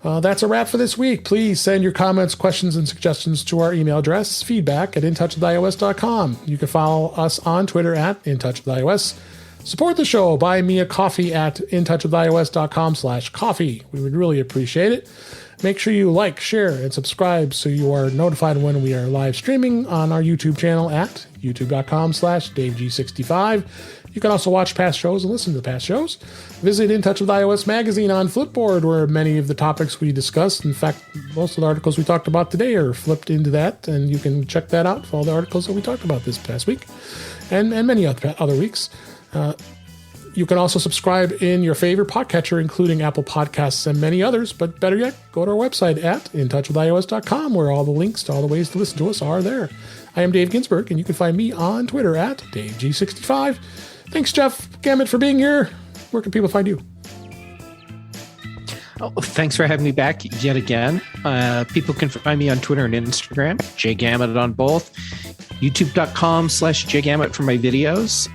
That's a wrap for this week. Please send your comments, questions, and suggestions to our email address, feedback@intouchwithios.com. You can follow us on Twitter @intouchwithios. Support the show. Buy me a coffee at intouchwithios.com/coffee. We would really appreciate it. Make sure you like, share, and subscribe so you are notified when we are live streaming on our YouTube channel at youtube.com/DaveG65. You can also watch past shows and listen to past shows. Visit In Touch with iOS magazine on Flipboard, where many of the topics we discussed, in fact, most of the articles we talked about today are flipped into that, and you can check that out for all the articles that we talked about this past week and many other weeks. You can also subscribe in your favorite podcatcher, including Apple Podcasts and many others. But better yet, go to our website at intouchwithios.com, where all the links to all the ways to listen to us are there. I am Dave Ginsburg, and you can find me on Twitter at DaveG65. Thanks, Jeff Gamet, for being here. Where can people find you? Oh, thanks for having me back yet again. People can find me on Twitter and Instagram, JGamet on both. YouTube.com/JGamet for my videos.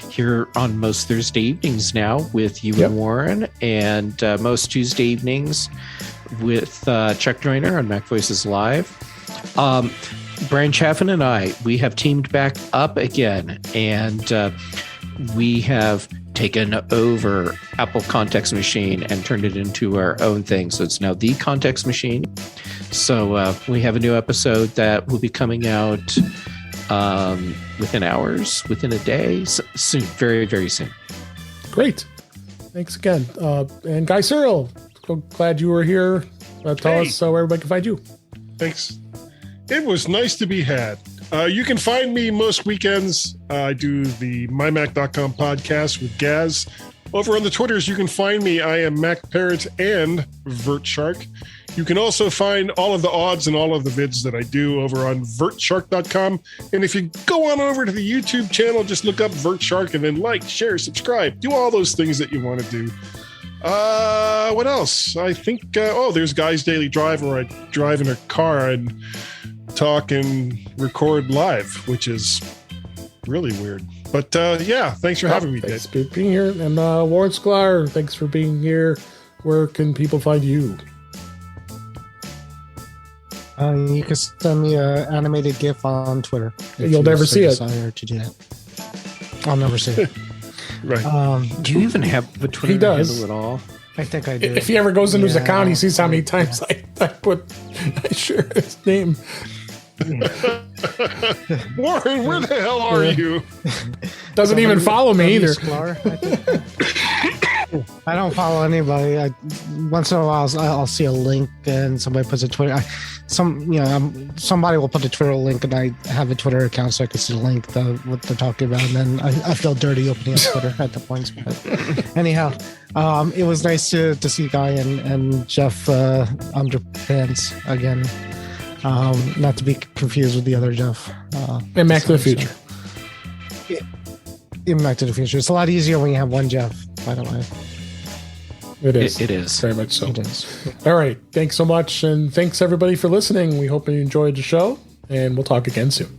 Here on most Thursday evenings now with you and Warren, and most Tuesday evenings with Chuck Joyner on Mac Voices Live. Brian Chaffin and I, we have teamed back up again, and we have taken over Apple Context Machine and turned it into our own thing. So it's now the Context Machine. So we have a new episode that will be coming out within hours, within a day, soon, very, very soon. Great. Thanks again. And Guy Serle, glad you were here. Tell us where everybody can find you. Thanks. It was nice to be had. You can find me most weekends. I do the mymac.com podcast with Gaz. Over on the Twitters, you can find me. I am Mac Parrot and VertShark. You can also find all of the odds and all of the vids that I do over on vertshark.com. And if you go on over to the YouTube channel, just look up VertShark and then like, share, subscribe. Do all those things that you want to do. What else? I think, there's Guy's Daily Drive, where I drive in a car and talk and record live, which is really weird. But thanks for having me, Dave. Thanks for being here. And Warren Sklar, thanks for being here. Where can people find you? You can send me an animated GIF on Twitter. You'll never see it. To do that. I'll never see it. Right. Do you even have a Twitter handle at all? I think I do. If he ever goes into his account, he sees how many times I share his name. Warren, where the hell are you? Doesn't even follow me either. I don't follow anybody. Once in a while, I'll see a link and somebody puts a Twitter. Somebody will put a Twitter link, and I have a Twitter account, so I can see the link, what they're talking about, and then I feel dirty opening up Twitter at the points. But anyhow, it was nice to see Guy and Jeff Underpants again. Not to be confused with the other Jeff. And Back to the Future. Even Back to the Future. It's a lot easier when you have one Jeff, by the way. It is. It is. Very much so. It is. All right. Thanks so much. And thanks everybody for listening. We hope you enjoyed the show, and we'll talk again soon.